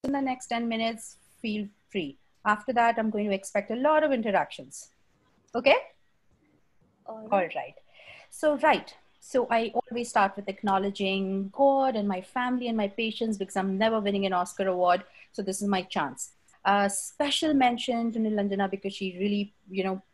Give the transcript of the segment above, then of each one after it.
in the next 10 minutes, feel free. After that, I'm going to expect a lot of interactions. Okay? All right. So I always start with acknowledging God and my family and my patients because I'm never winning an Oscar award. So this is my chance. Special mention to Nilanjana because she really,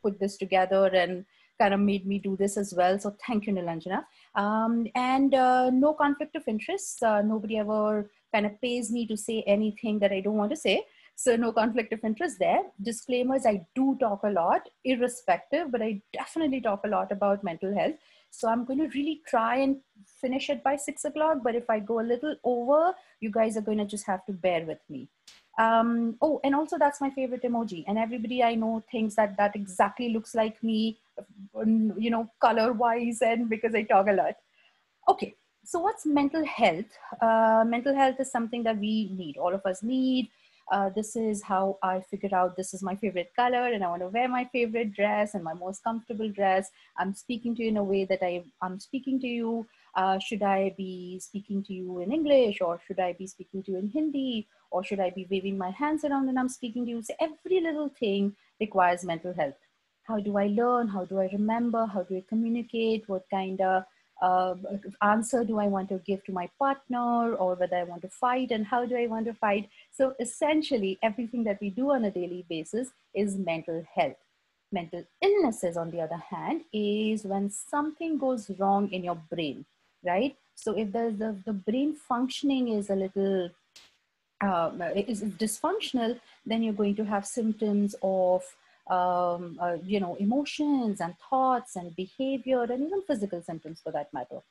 put this together and kind of made me do this as well. So thank you, Nilanjana. And no conflict of interest. Nobody ever kind of pays me to say anything that I don't want to say. So no conflict of interest there. Disclaimers, I do talk a lot, irrespective, but I definitely talk a lot about mental health. So I'm going to really try and finish it by 6 o'clock. But if I go a little over, you guys are going to just have to bear with me. Oh, and also that's my favorite emoji. And everybody I know thinks that that exactly looks like me, color wise, and because I talk a lot. Okay. So what's mental health? Mental health is something that we need. All of us need. This is how I figured out this is my favorite color and I want to wear my favorite dress and my most comfortable dress. I'm speaking to you in a way that I'm speaking to you. Should I be speaking to you in English, or should I be speaking to you in Hindi, or should I be waving my hands around when I'm speaking to you? So every little thing requires mental health. How do I learn? How do I remember? How do I communicate? What kind of uh, answer do I want to give to my partner, or whether I want to fight and how do I want to fight? So essentially, everything that we do on a daily basis is mental health. Mental illnesses, on the other hand, is when something goes wrong in your brain, right? So if the brain functioning is a little is dysfunctional, then you're going to have symptoms of emotions and thoughts and behavior and even physical symptoms for that matter.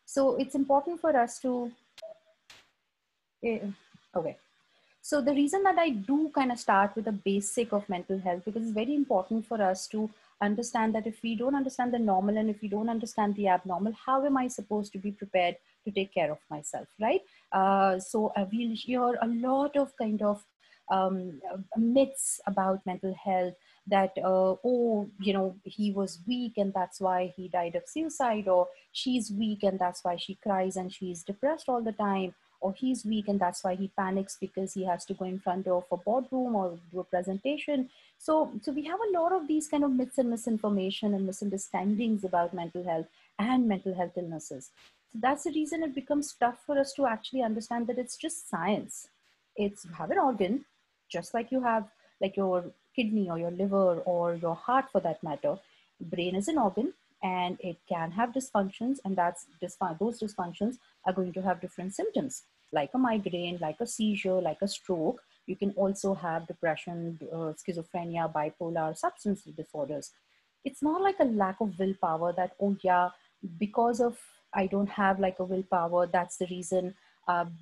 So it's important for us to, okay. So the reason that I do kind of start with the basic of mental health, because it's very important for us to understand that if we don't understand the normal and if we don't understand the abnormal, how am I supposed to be prepared to take care of myself, right? So we'll hear a lot of kind of myths about mental health that, he was weak and that's why he died of suicide, or she's weak and that's why she cries and she's depressed all the time, or he's weak and that's why he panics because he has to go in front of a boardroom or do a presentation. So we have a lot of these kind of myths and misinformation and misunderstandings about mental health and mental health illnesses. So that's the reason it becomes tough for us to actually understand that it's just science. It's, you have an organ, just like you have like your kidney or your liver or your heart for that matter. Brain is an organ and it can have dysfunctions, and those dysfunctions are going to have different symptoms, like a migraine, like a seizure, like a stroke. You can also have depression, schizophrenia, bipolar, substance disorders. It's not like a lack of willpower that, oh yeah, because of I don't have like a willpower, that's the reason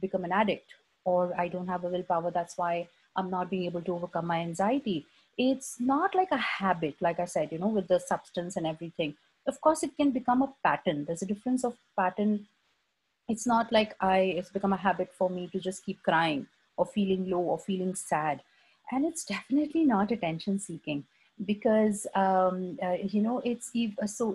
become an addict, or I don't have a willpower, that's why I'm not being able to overcome my anxiety. It's not like a habit, like I said, with the substance and everything. Of course, it can become a pattern. There's a difference of pattern. It's not like it's become a habit for me to just keep crying or feeling low or feeling sad. And it's definitely not attention seeking, because so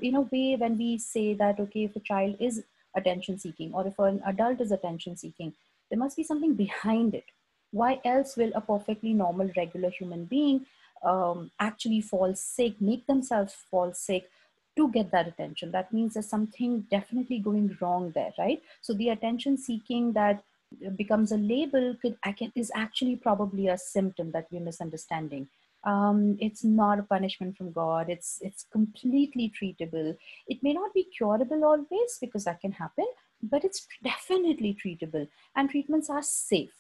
in a way, when we say that, okay, if a child is attention seeking or if an adult is attention seeking, there must be something behind it. Why else will a perfectly normal regular human being actually fall sick, make themselves fall sick to get that attention? That means there's something definitely going wrong there, right? So the attention seeking that becomes a label is actually probably a symptom that we're misunderstanding. It's not a punishment from God. It's completely treatable. It may not be curable always, because that can happen, but it's definitely treatable, and treatments are safe.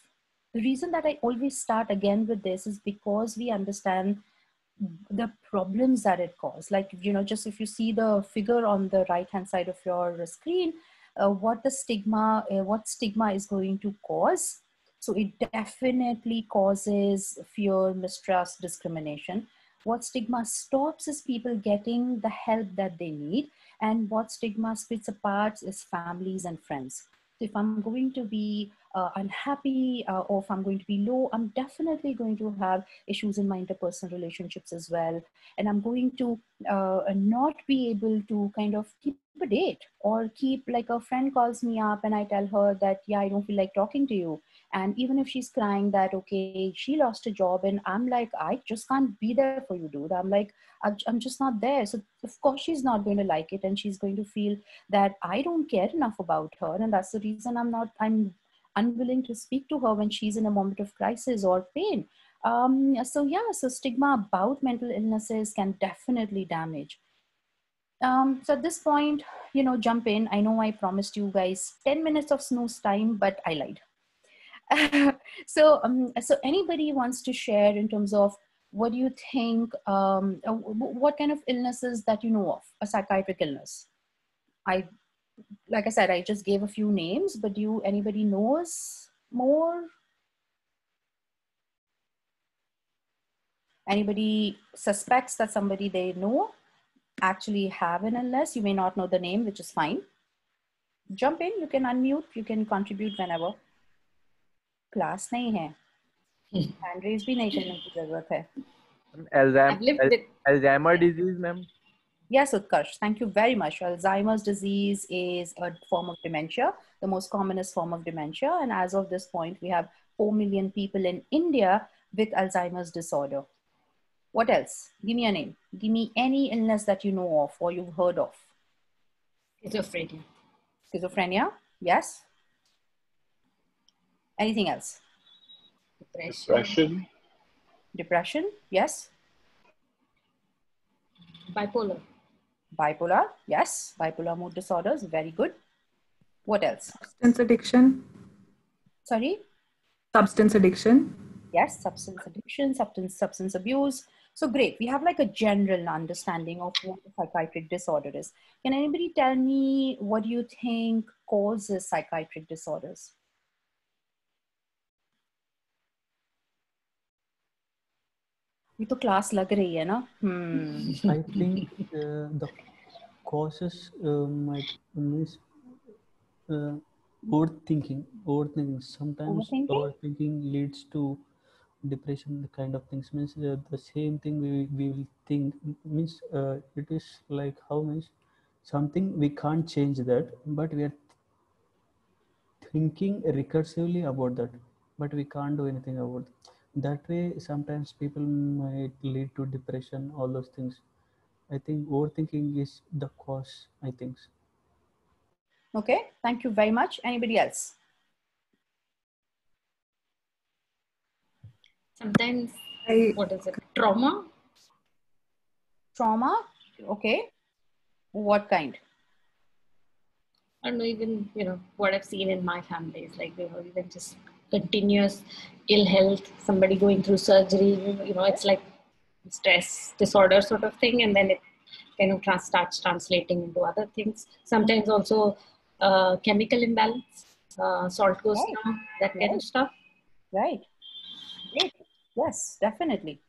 The reason that I always start again with this is because we understand the problems that it caused. Like, just if you see the figure on the right hand side of your screen, what stigma is going to cause. So it definitely causes fear, mistrust, discrimination. What stigma stops is people getting the help that they need. And what stigma splits apart is families and friends. So if I'm going to be unhappy, or if I'm going to be low, I'm definitely going to have issues in my interpersonal relationships as well. And I'm going to not be able to kind of keep a date, or keep, like, a friend calls me up and I tell her that, yeah, I don't feel like talking to you. And even if she's crying that, okay, she lost a job, and I'm like, I just can't be there for you, dude. I'm like, I'm just not there. So of course she's not going to like it, and she's going to feel that I don't care enough about her. And that's the reason I'm unwilling to speak to her when she's in a moment of crisis or pain. So yeah, so stigma about mental illnesses can definitely damage. So at this point, jump in. I know I promised you guys 10 minutes of snooze time, but I lied. So anybody wants to share in terms of what do you think, what kind of illnesses that you know of, a psychiatric illness? Like I said, I just gave a few names, but anybody knows more? Anybody suspects that somebody they know actually have an illness? You may not know the name, which is fine. Jump in, you can unmute, you can contribute whenever. Class nahi hai. Hand raise bhi nahi karne ki zarurat hai. Alzheimer disease, ma'am. Yes, Utkarsh, thank you very much. Alzheimer's disease is a form of dementia, the most commonest form of dementia. And as of this point, we have 4 million people in India with Alzheimer's disorder. What else? Give me a name. Give me any illness that you know of or you've heard of. Schizophrenia. Schizophrenia, yes. Anything else? Depression. Depression, yes. Bipolar. Bipolar, yes. Bipolar mood disorders, very good. What else? Substance addiction. Sorry? Substance addiction. Yes, substance addiction, substance abuse. So great. We have like a general understanding of what a psychiatric disorder is. Can anybody tell me what do you think causes psychiatric disorders? ये तो class लग रही है ना? I think the causes might means overthinking. Sometimes overthinking leads to depression, the kind of things. Means the same thing we will think, means it is like how means something we can't change that, but we are thinking recursively about that, but we can't do anything about it. That way sometimes people might lead to depression, all those things. I think overthinking is the cause, I think. Okay, thank you very much. Anybody else? Sometimes, what is it? Trauma? Trauma, okay. What kind? I don't know, even, what I've seen in my family is like, even just continuous ill health, somebody going through surgery, it's like stress disorder sort of thing. And then it kind of starts translating into other things. Sometimes also chemical imbalance, salt goes down, that kind of stuff. Right. Great. Yes, definitely.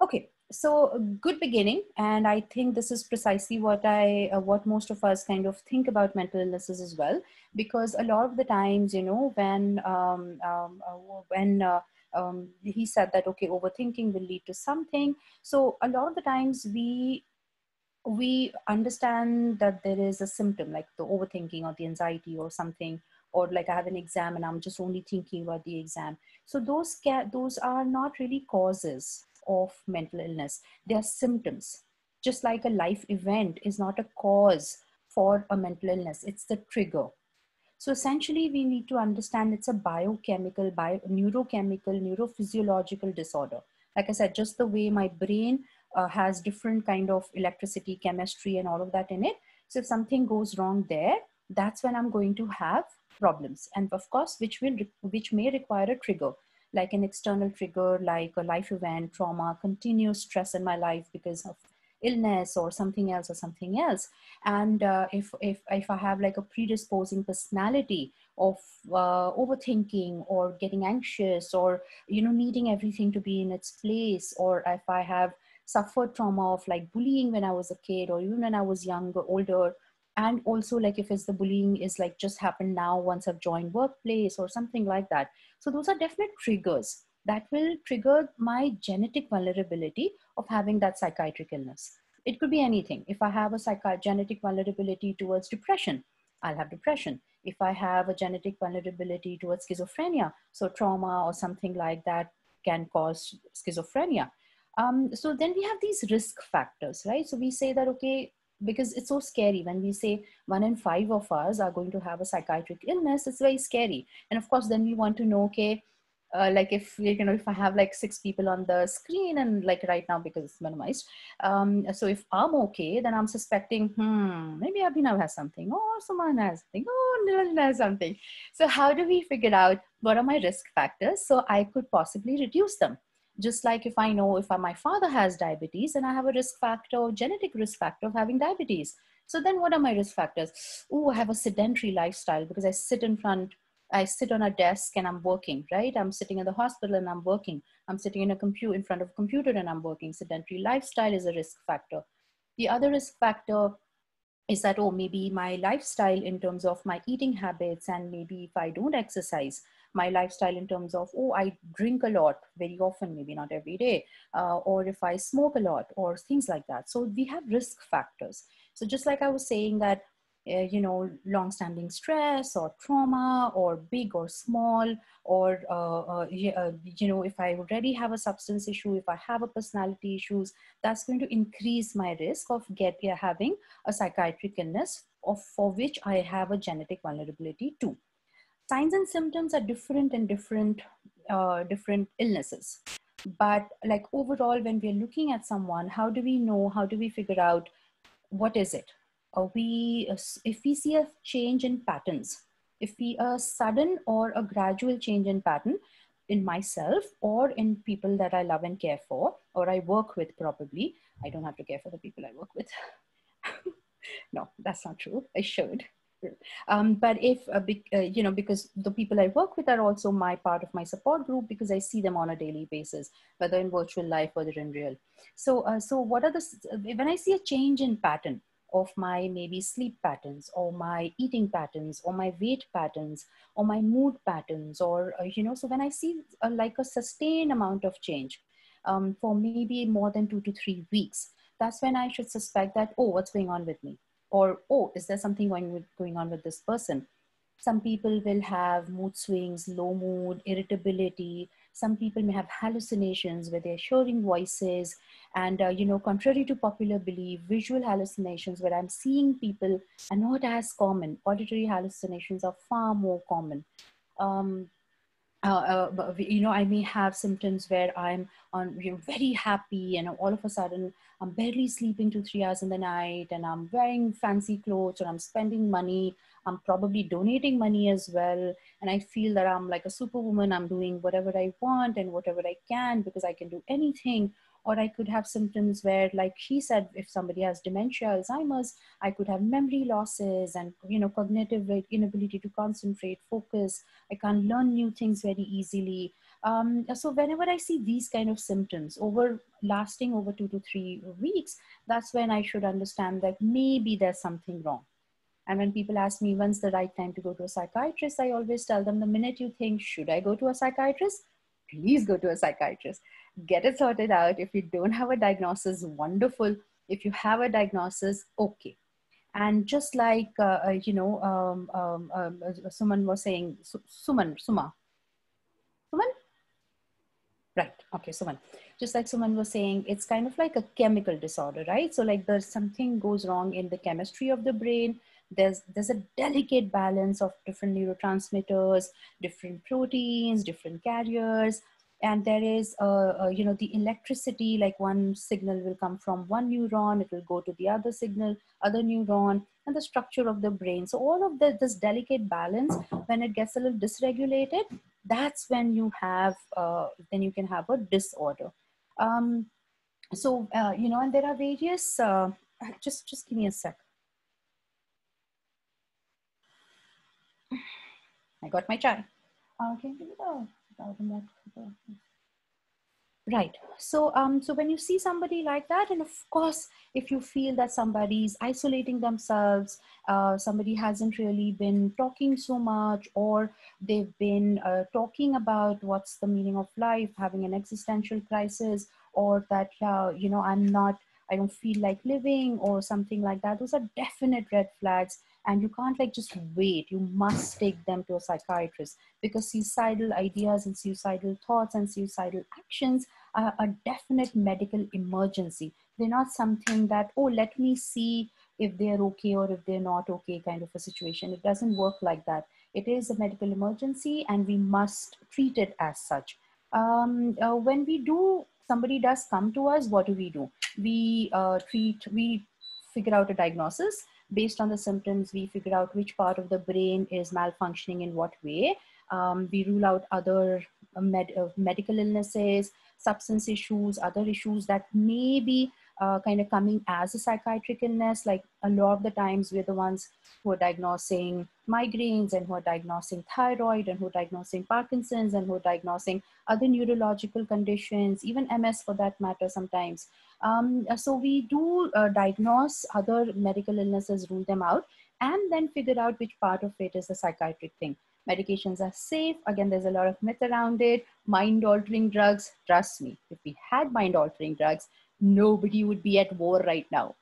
Okay. So good beginning. And I think this is precisely what most of us kind of think about mental illnesses as well, because a lot of the times, when he said that, okay, overthinking will lead to something. So a lot of the times we understand that there is a symptom like the overthinking or the anxiety or something, or like I have an exam and I'm just only thinking about the exam. So those are not really causes of mental illness. They are symptoms. Just like a life event is not a cause for a mental illness, it's the trigger. So essentially we need to understand it's a biochemical, neurochemical, neurophysiological disorder. Like I said, just the way my brain has different kind of electricity, chemistry, and all of that in it. So if something goes wrong there, that's when I'm going to have problems. And of course, which may require a trigger, like an external trigger, like a life event, trauma, continuous stress in my life because of illness or something else. And if I have like a predisposing personality of overthinking or getting anxious or needing everything to be in its place, or if I have suffered trauma of like bullying when I was a kid or even when I was younger, older, and also like if it's the bullying is like just happened now once I've joined workplace or something like that. So those are definite triggers that will trigger my genetic vulnerability of having that psychiatric illness. It could be anything. If I have a genetic vulnerability towards depression, I'll have depression. If I have a genetic vulnerability towards schizophrenia, so trauma or something like that can cause schizophrenia. So then we have these risk factors, right? So we say that, okay, because it's so scary when we say 1 in 5 of us are going to have a psychiatric illness, it's very scary. And of course, then we want to know, okay, like if if I have like 6 people on the screen, and like right now because it's minimized, so if I'm okay, then I'm suspecting maybe Abhinav has something, or someone has something, or Nilanjan has something. So how do we figure out what are my risk factors so I could possibly reduce them? Just like if I know if my father has diabetes and I have a risk factor, genetic risk factor of having diabetes, so then what are my risk factors? Oh, I have a sedentary lifestyle because I sit on a desk and I'm working, right? I'm sitting in the hospital and I'm working. I'm sitting in front of a computer and I'm working. Sedentary lifestyle is a risk factor. The other risk factor is that, oh, maybe my lifestyle in terms of my eating habits, and maybe if I don't exercise, my lifestyle in terms of, oh, I drink a lot very often, maybe not every day, or if I smoke a lot or things like that. So we have risk factors. So just like I was saying that, long-standing stress or trauma or big or small, or, if I already have a substance issue, if I have a personality issues, that's going to increase my risk of having a psychiatric illness for which I have a genetic vulnerability too. Signs and symptoms are different in different illnesses. But like overall, when we're looking at someone, how do we figure out what is it? If we see a change in patterns, if we a sudden or a gradual change in pattern in myself or in people that I love and care for, or I work with, probably. I don't have to care for the people I work with. No, that's not true. I should. But if, because the people I work with are also my part of my support group, because I see them on a daily basis, whether in virtual life or in real. So, what are when I see a change in pattern of my maybe sleep patterns or my eating patterns or my weight patterns or my mood patterns, or, so when I see like a sustained amount of change for maybe more than 2 to 3 weeks, that's when I should suspect that, oh, what's going on with me? Or, oh, is there something going on with this person? Some people will have mood swings, low mood, irritability. Some people may have hallucinations where they're hearing voices. And, contrary to popular belief, visual hallucinations where I'm seeing people are not as common. Auditory hallucinations are far more common. I may have symptoms where I'm very happy, and all of a sudden I'm barely sleeping 2-3 hours in the night, and I'm wearing fancy clothes, or I'm spending money. I'm probably donating money as well. And I feel that I'm like a superwoman. I'm doing whatever I want and whatever I can because I can do anything. Or I could have symptoms where, like she said, if somebody has dementia, Alzheimer's, I could have memory losses and, cognitive inability to concentrate, focus. I can't learn new things very easily. So whenever I see these kind of symptoms lasting over 2 to 3 weeks, that's when I should understand that maybe there's something wrong. And when people ask me when's the right time to go to a psychiatrist, I always tell them, the minute you think, should I go to a psychiatrist? Please go to a psychiatrist. Get it sorted out. If you don't have a diagnosis, wonderful. If you have a diagnosis, okay. And just like, Suman was saying, Suman? Right, okay, Suman. Just like Suman was saying, it's kind of like a chemical disorder, right? So like there's something goes wrong in the chemistry of the brain. There's a delicate balance of different neurotransmitters, different proteins, different carriers. And there is, the electricity, like one signal will come from one neuron, it will go to the other neuron, and the structure of the brain. So all of this delicate balance, when it gets a little dysregulated, that's when you have, then you can have a disorder. And there are various, just give me a sec. I got my chai. Okay. Right. So, so when you see somebody like that, and of course, if you feel that somebody's isolating themselves, somebody hasn't really been talking so much, or they've been talking about what's the meaning of life, having an existential crisis, or that, I don't feel like living, or something like that, those are definite red flags and you can't like just wait. You must take them to a psychiatrist, because suicidal ideas and suicidal thoughts and suicidal actions are a definite medical emergency. They're not something that, oh, let me see if they're okay or if they're not okay kind of a situation. It doesn't work like that. It is a medical emergency and we must treat it as such. When somebody does come to us, what do? We figure out a diagnosis. Based on the symptoms, we figure out which part of the brain is malfunctioning in what way. We rule out other medical illnesses, substance issues, other issues that may be kind of coming as a psychiatric illness. Like a lot of the times we're the ones who are diagnosing migraines and who are diagnosing thyroid and who are diagnosing Parkinson's and who are diagnosing other neurological conditions, even MS for that matter sometimes. So we do diagnose other medical illnesses, rule them out, and then figure out which part of it is a psychiatric thing. Medications are safe. Again, there's a lot of myth around it. Mind-altering drugs, trust me, if we had mind-altering drugs, nobody would be at war right now.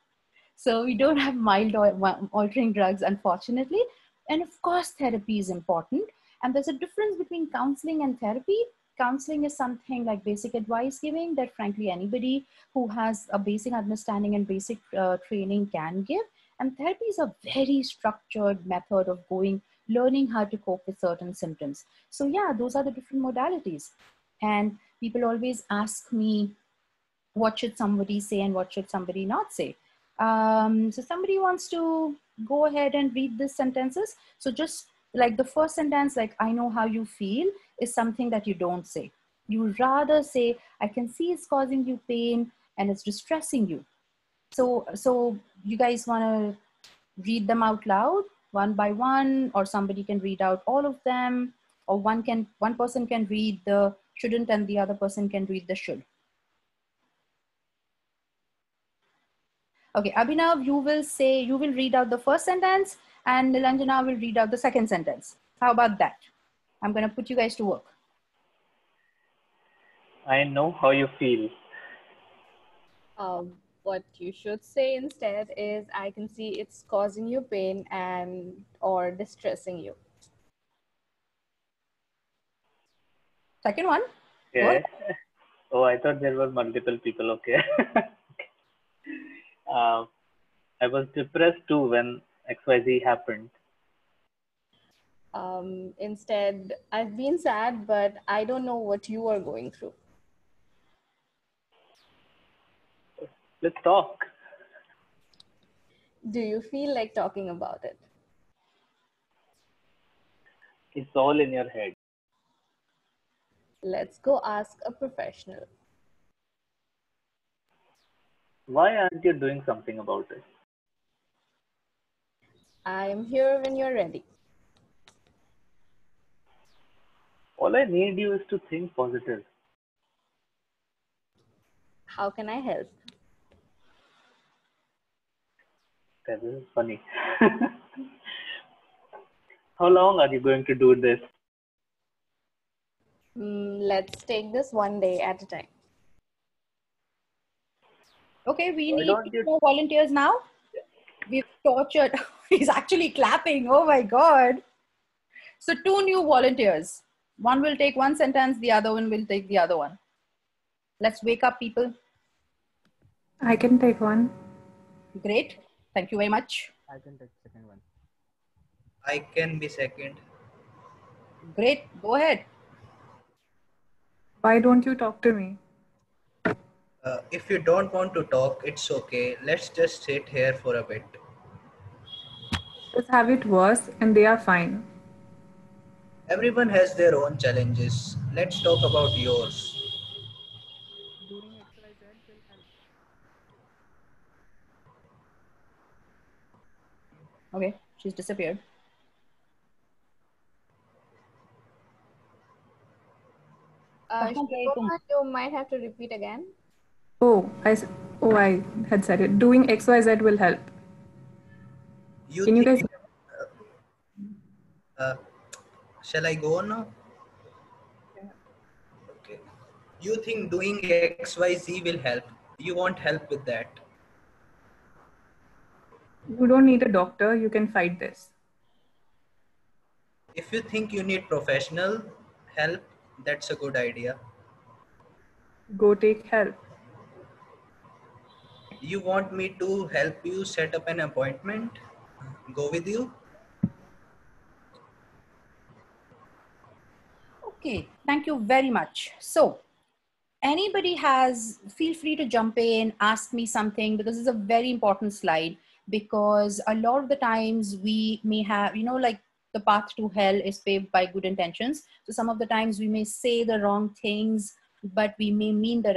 So we don't have mind-altering drugs, unfortunately. And of course, therapy is important. And there's a difference between counseling and therapy. Counseling is something like basic advice giving that frankly anybody who has a basic understanding and basic training can give. And therapy is a very structured method of learning how to cope with certain symptoms. So yeah, those are the different modalities. And people always ask me, what should somebody say and what should somebody not say? So somebody wants to go ahead and read these sentences. So just like the first sentence, like, I know how you feel, is something that you don't say. You rather say, I can see it's causing you pain and it's distressing you. So you guys want to read them out loud one by one, or somebody can read out all of them, or one person can read the shouldn't and the other person can read the should. Okay, Abhinav, you will read out the first sentence and Nilanjana will read out the second sentence. How about that? I'm going to put you guys to work. I know how you feel. What you should say instead is, I can see it's causing you pain or distressing you. Second one. Okay. Oh, I thought there were multiple people. Okay. I was depressed too when XYZ happened. Instead, I've been sad, but I don't know what you are going through. Let's talk. Do you feel like talking about it? It's all in your head. Let's go ask a professional. Why aren't you doing something about it? I am here when you're ready. All I need you is to think positive. How can I help? That is funny. How long are you going to do this? Let's take this one day at a time. Okay, we need more volunteers now. We've tortured. He's actually clapping. Oh my God. So 2 new volunteers. One will take one sentence, the other one will take the other one. Let's wake up, people. I can take one. Great. Thank you very much. I can take the second one. I can be second. Great. Go ahead. Why don't you talk to me? If you don't want to talk, it's okay. Let's just sit here for a bit. Just have it worse and they are fine. Everyone has their own challenges. Let's talk about yours. Doing XYZ will help. Okay, she's disappeared. You might have to repeat again. Oh, I had said it. Doing XYZ will help. Can you guys? Shall I go on now? Yeah. Okay. You think doing XYZ will help. You want help with that. You don't need a doctor. You can fight this. If you think you need professional help, that's a good idea. Go take help. You want me to help you set up an appointment? Go with you? Okay, thank you very much. So anybody feel free to jump in, ask me something, because it's a very important slide, because a lot of the times we may have, like the path to hell is paved by good intentions. So some of the times we may say the wrong things, but we may mean the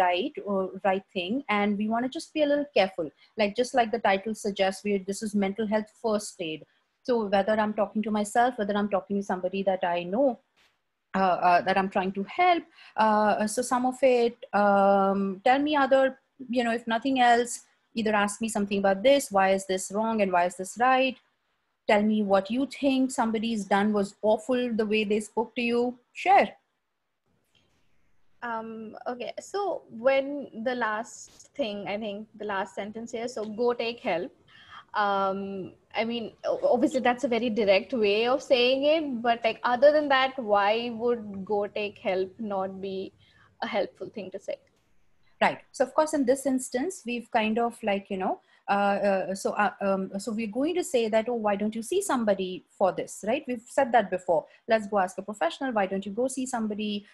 right thing. And we want to just be a little careful. Like, just like the title suggests, this is mental health first aid. So whether I'm talking to myself, whether I'm talking to somebody that I know, that I'm trying to help. So some of it, tell me other, if nothing else, either ask me something about this, why is this wrong and why is this right? Tell me what you think somebody's done was awful, the way they spoke to you. Share. Okay, so when the last thing, I think the last sentence here, so go take help. I mean, obviously that's a very direct way of saying it, but like other than that, why would go take help not be a helpful thing to say? Right. So of course, in this instance, we've kind of like, so we're going to say that, oh, why don't you see somebody for this, right? We've said that before. Let's go ask a professional. Why don't you go see somebody,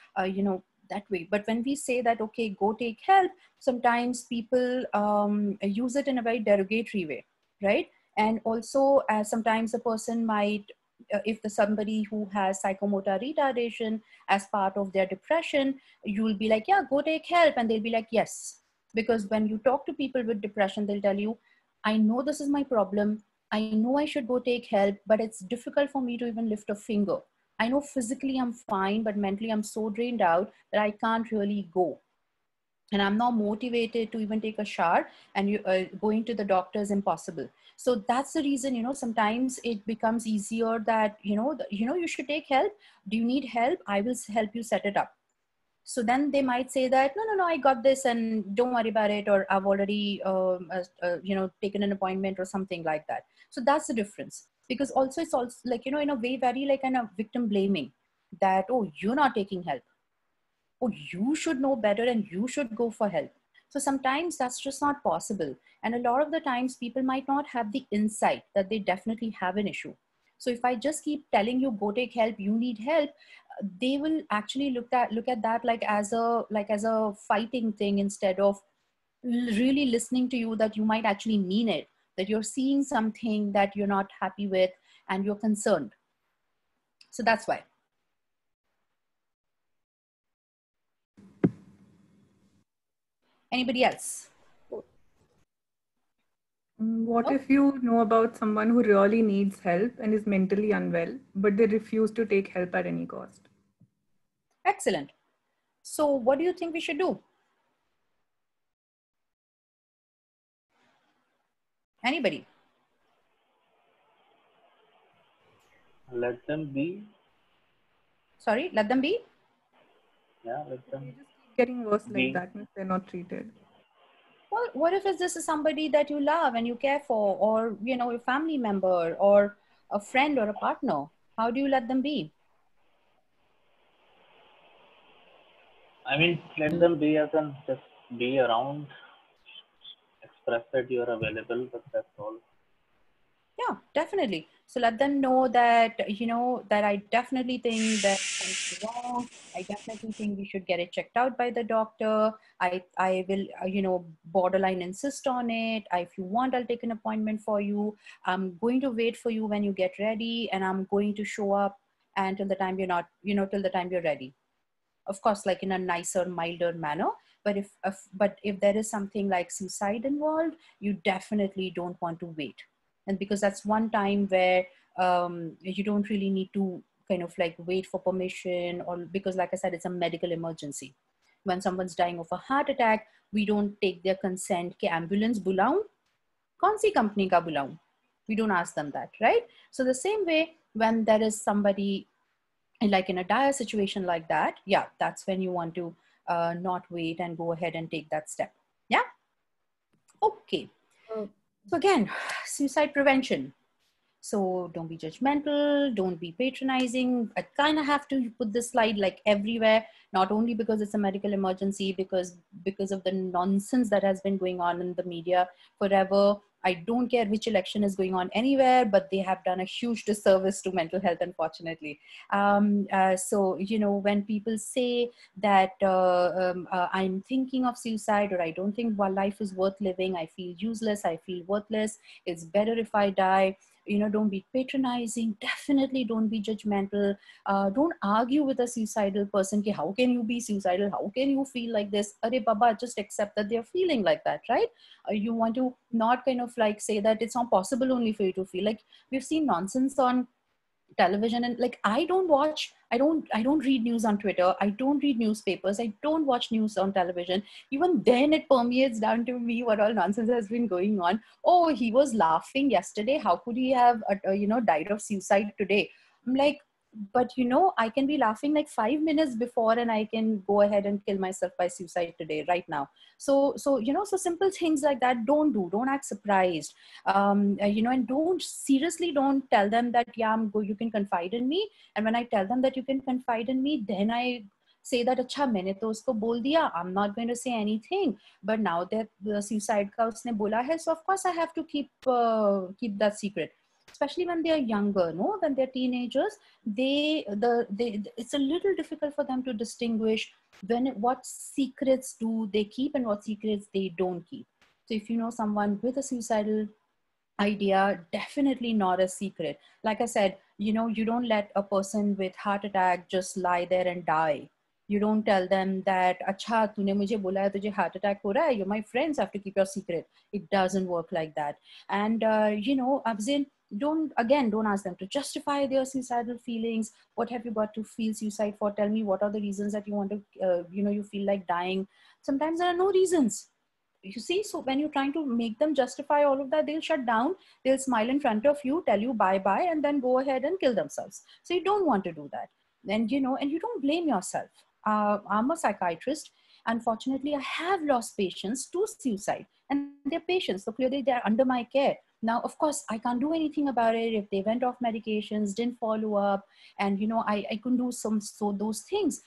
that way? But when we say that, okay, go take help, sometimes people use it in a very derogatory way, right? And also, sometimes a person might, if somebody who has psychomotor retardation as part of their depression, you'll be like, yeah, go take help. And they'll be like, yes. Because when you talk to people with depression, they'll tell you, I know this is my problem. I know I should go take help, but it's difficult for me to even lift a finger. I know physically I'm fine, but mentally I'm so drained out that I can't really go. And I'm not motivated to even take a shower, and going to the doctor is impossible. So that's the reason, sometimes it becomes easier that, you should take help. Do you need help? I will help you set it up. So then they might say that, no, I got this and don't worry about it, or I've already, taken an appointment or something like that. So that's the difference. Because also it's also like, in a way, very like kind of victim blaming that, oh, you're not taking help. Oh, you should know better and you should go for help. So sometimes that's just not possible. And a lot of the times people might not have the insight that they definitely have an issue. So if I just keep telling you, go take help, you need help, they will actually look at that like as a fighting thing, instead of really listening to you, that you might actually mean it, that you're seeing something that you're not happy with and you're concerned. So that's why. Anybody else? What if you know about someone who really needs help and is mentally unwell, but they refuse to take help at any cost? Excellent. So what do you think we should do? Anybody? Let them be. Sorry, let them be? Yeah, let them They just keep getting worse be. like that, means they're not treated. Well, what if this is somebody that you love and you care for, or, a family member or a friend or a partner? How do you let them be? I mean, let them be, as in just be around, express that you are available, but that's all. Yeah, definitely. So let them know that, that I definitely think that something's wrong. I definitely think we should get it checked out by the doctor. I will, borderline insist on it. If you want, I'll take an appointment for you. I'm going to wait for you when you get ready, and I'm going to show up until the time you're not, till the time you're ready. Of course, like in a nicer, milder manner. But if there is something like suicide involved, you definitely don't want to wait. And because that's one time where you don't really need to kind of like wait for permission, or because like I said, it's a medical emergency. When someone's dying of a heart attack, we don't take their consent कि ambulance बुलाऊं, कौन सी company का बुलाऊं? We don't ask them that, right? So the same way, when there is somebody like in a dire situation like that, yeah, that's when you want to not wait and go ahead and take that step. Yeah. Okay. So again, suicide prevention. So don't be judgmental, don't be patronizing. I kind of have to put this slide like everywhere, not only because it's a medical emergency, because of the nonsense that has been going on in the media forever. I don't care which election is going on anywhere, but they have done a huge disservice to mental health, unfortunately. So, you know, when people say that I'm thinking of suicide, or I don't think while life is worth living, I feel useless, I feel worthless, it's better if I die. You know, don't be patronizing, definitely don't be judgmental. Don't argue with a suicidal person. Ki, how can you be suicidal? How can you feel like this? Arey Baba, just accept that they're feeling like that, right? You want to not kind of like say that it's not possible only for you to feel. Like, we've seen nonsense on television, and like I don't read news on Twitter, I don't read newspapers, I don't watch news on television. Even then it permeates down to me what all nonsense has been going on. Oh, he was laughing yesterday, how could he have you know, died of suicide today? I'm like, but you know, I can be laughing like 5 minutes before, and I can go ahead and kill myself by suicide today, right now. So you know, so simple things like that, don't act surprised. You know, and don't tell them that, yeah, you can confide in me. And when I tell them that you can confide in me, then I say that, acha, maine to usko bol diya, I'm not going to say anything. But now that the suicide ka usne bola hai, so of course I have to keep that secret. Especially when they are younger, no, when they're teenagers, it's a little difficult for them to distinguish what secrets do they keep and what secrets they don't keep. So if you know someone with a suicidal idea, definitely not a secret. Like I said, you know, you don't let a person with heart attack just lie there and die. You don't tell them that, acha, tune mujhe bola hai tujhe heart attack ho raha hai, you're my friends, have to keep your secret. It doesn't work like that. And you know, Abzin, don't ask them to justify their suicidal feelings. What have you got to feel suicide for? Tell me, what are the reasons that you want to you know, you feel like dying? Sometimes there are no reasons, you see. So when you're trying to make them justify all of that, they'll shut down, they'll smile in front of you, tell you bye bye, and then go ahead and kill themselves. So you don't want to do that. And you know, and you don't blame yourself. I'm a psychiatrist. Unfortunately, I have lost patients to suicide, and they're patients, so clearly they're under my care. Now, of course, I can't do anything about it. If they went off medications, didn't follow up, and you know, I couldn't do those things.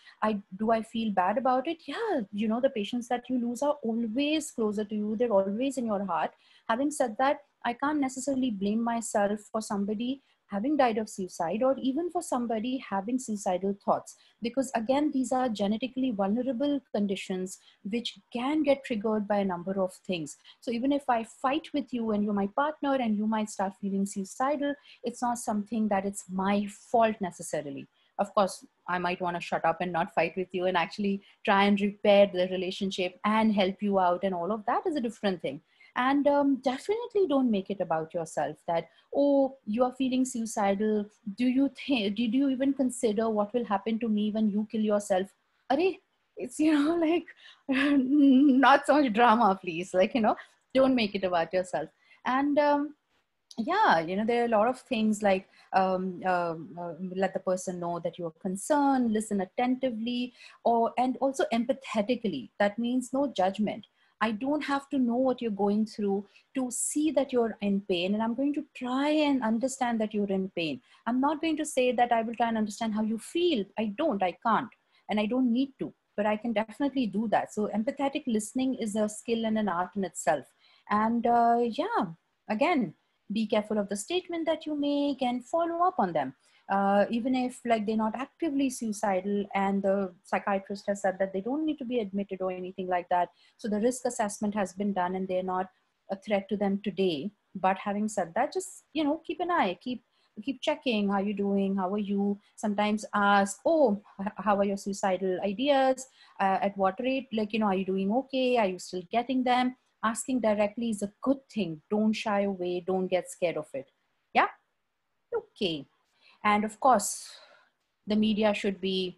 Do I feel bad about it? Yeah, you know, the patients that you lose are always closer to you. They're always in your heart. Having said that, I can't necessarily blame myself for somebody having died of suicide, or even for somebody having suicidal thoughts, because again, these are genetically vulnerable conditions which can get triggered by a number of things. So even if I fight with you and you're my partner and you might start feeling suicidal, it's not something that it's my fault necessarily. Of course, I might want to shut up and not fight with you and actually try and repair the relationship and help you out, and all of that is a different thing. And definitely don't make it about yourself that, oh, you are feeling suicidal. Did you even consider what will happen to me when you kill yourself? Arey, it's, you know, like, not so much drama, please. Like, you know, don't make it about yourself. And yeah, you know, there are a lot of things like let the person know that you're concerned, listen attentively, and also empathetically. That means no judgment. I don't have to know what you're going through to see that you're in pain, and I'm going to try and understand that you're in pain. I'm not going to say that I will try and understand how you feel. I can't, and I don't need to, but I can definitely do that. So empathetic listening is a skill and an art in itself. And yeah, again, be careful of the statement that you make and follow up on them. Even if like they're not actively suicidal and the psychiatrist has said that they don't need to be admitted or anything like that. So the risk assessment has been done and they're not a threat to them today. But having said that, just, you know, keep an eye, keep checking, how you doing, how are you? Sometimes ask, oh, how are your suicidal ideas? At what rate? Like, you know, are you doing okay? Are you still getting them? Asking directly is a good thing. Don't shy away. Don't get scared of it. Yeah. Okay. And of course, the media should be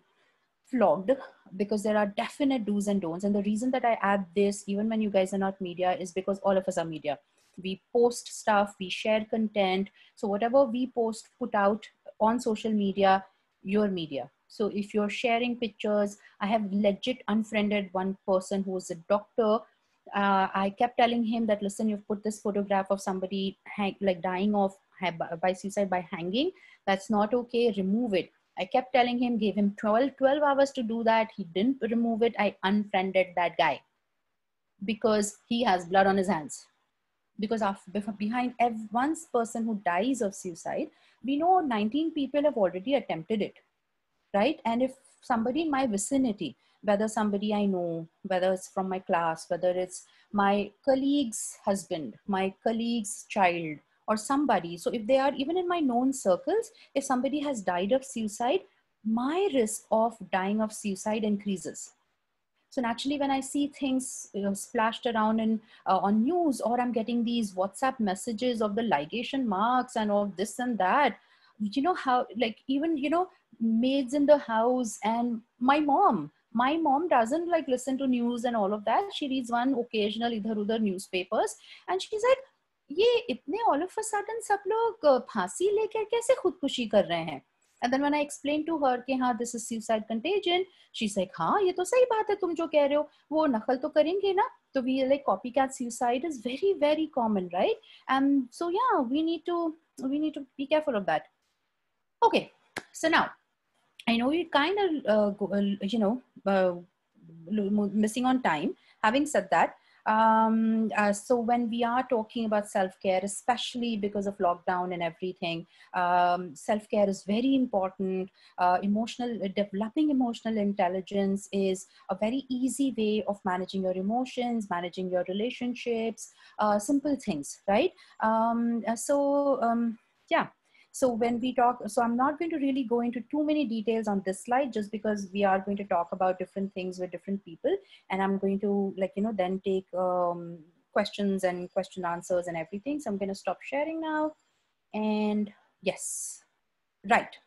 flogged, because there are definite do's and don'ts. And the reason that I add this, even when you guys are not media, is because all of us are media. We post stuff, we share content. So whatever we post, put out on social media, your media. So if you're sharing pictures, I have legit unfriended one person who is a doctor I kept telling him that, listen, you've put this photograph of somebody dying of by suicide by hanging. That's not okay. Remove it. I kept telling him, gave him 12 hours to do that. He didn't remove it. I unfriended that guy because he has blood on his hands. Because behind one person who dies of suicide, we know 19 people have already attempted it, right? And if somebody in my vicinity, whether somebody I know, whether it's from my class, whether it's my colleague's husband, my colleague's child, or somebody, so if they are even in my known circles, if somebody has died of suicide, my risk of dying of suicide increases. So naturally, when I see things splashed around on news, or I'm getting these WhatsApp messages of the ligation marks and all this and that, you know how, like, even, you know, maids in the house, and my mom doesn't like listen to news and all of that. She reads one occasional idhar udhar newspapers, and she's like, ये इतने all of a sudden सब लोग फांसी लेकर कैसे खुदकुशी कर रहे हैं? And then when I explained to her कि हाँ, this is suicide contagion, she's like, हाँ, ये तो सही बात है तुम जो कह रहे हो, वो नकल तो करेंगे ना. So we like copycat suicide is very, very common, right? And so yeah, we need to be careful of that. Okay, so now I know we kind of missing on time. Having said that, so when we are talking about self-care, especially because of lockdown and everything, self-care is very important. Developing emotional intelligence is a very easy way of managing your emotions, managing your relationships, simple things, right? Yeah. So when we talk, so I'm not going to really go into too many details on this slide, just because we are going to talk about different things with different people. And I'm going to, like, you know, then take questions and question answers and everything. So I'm going to stop sharing now. And yes, right.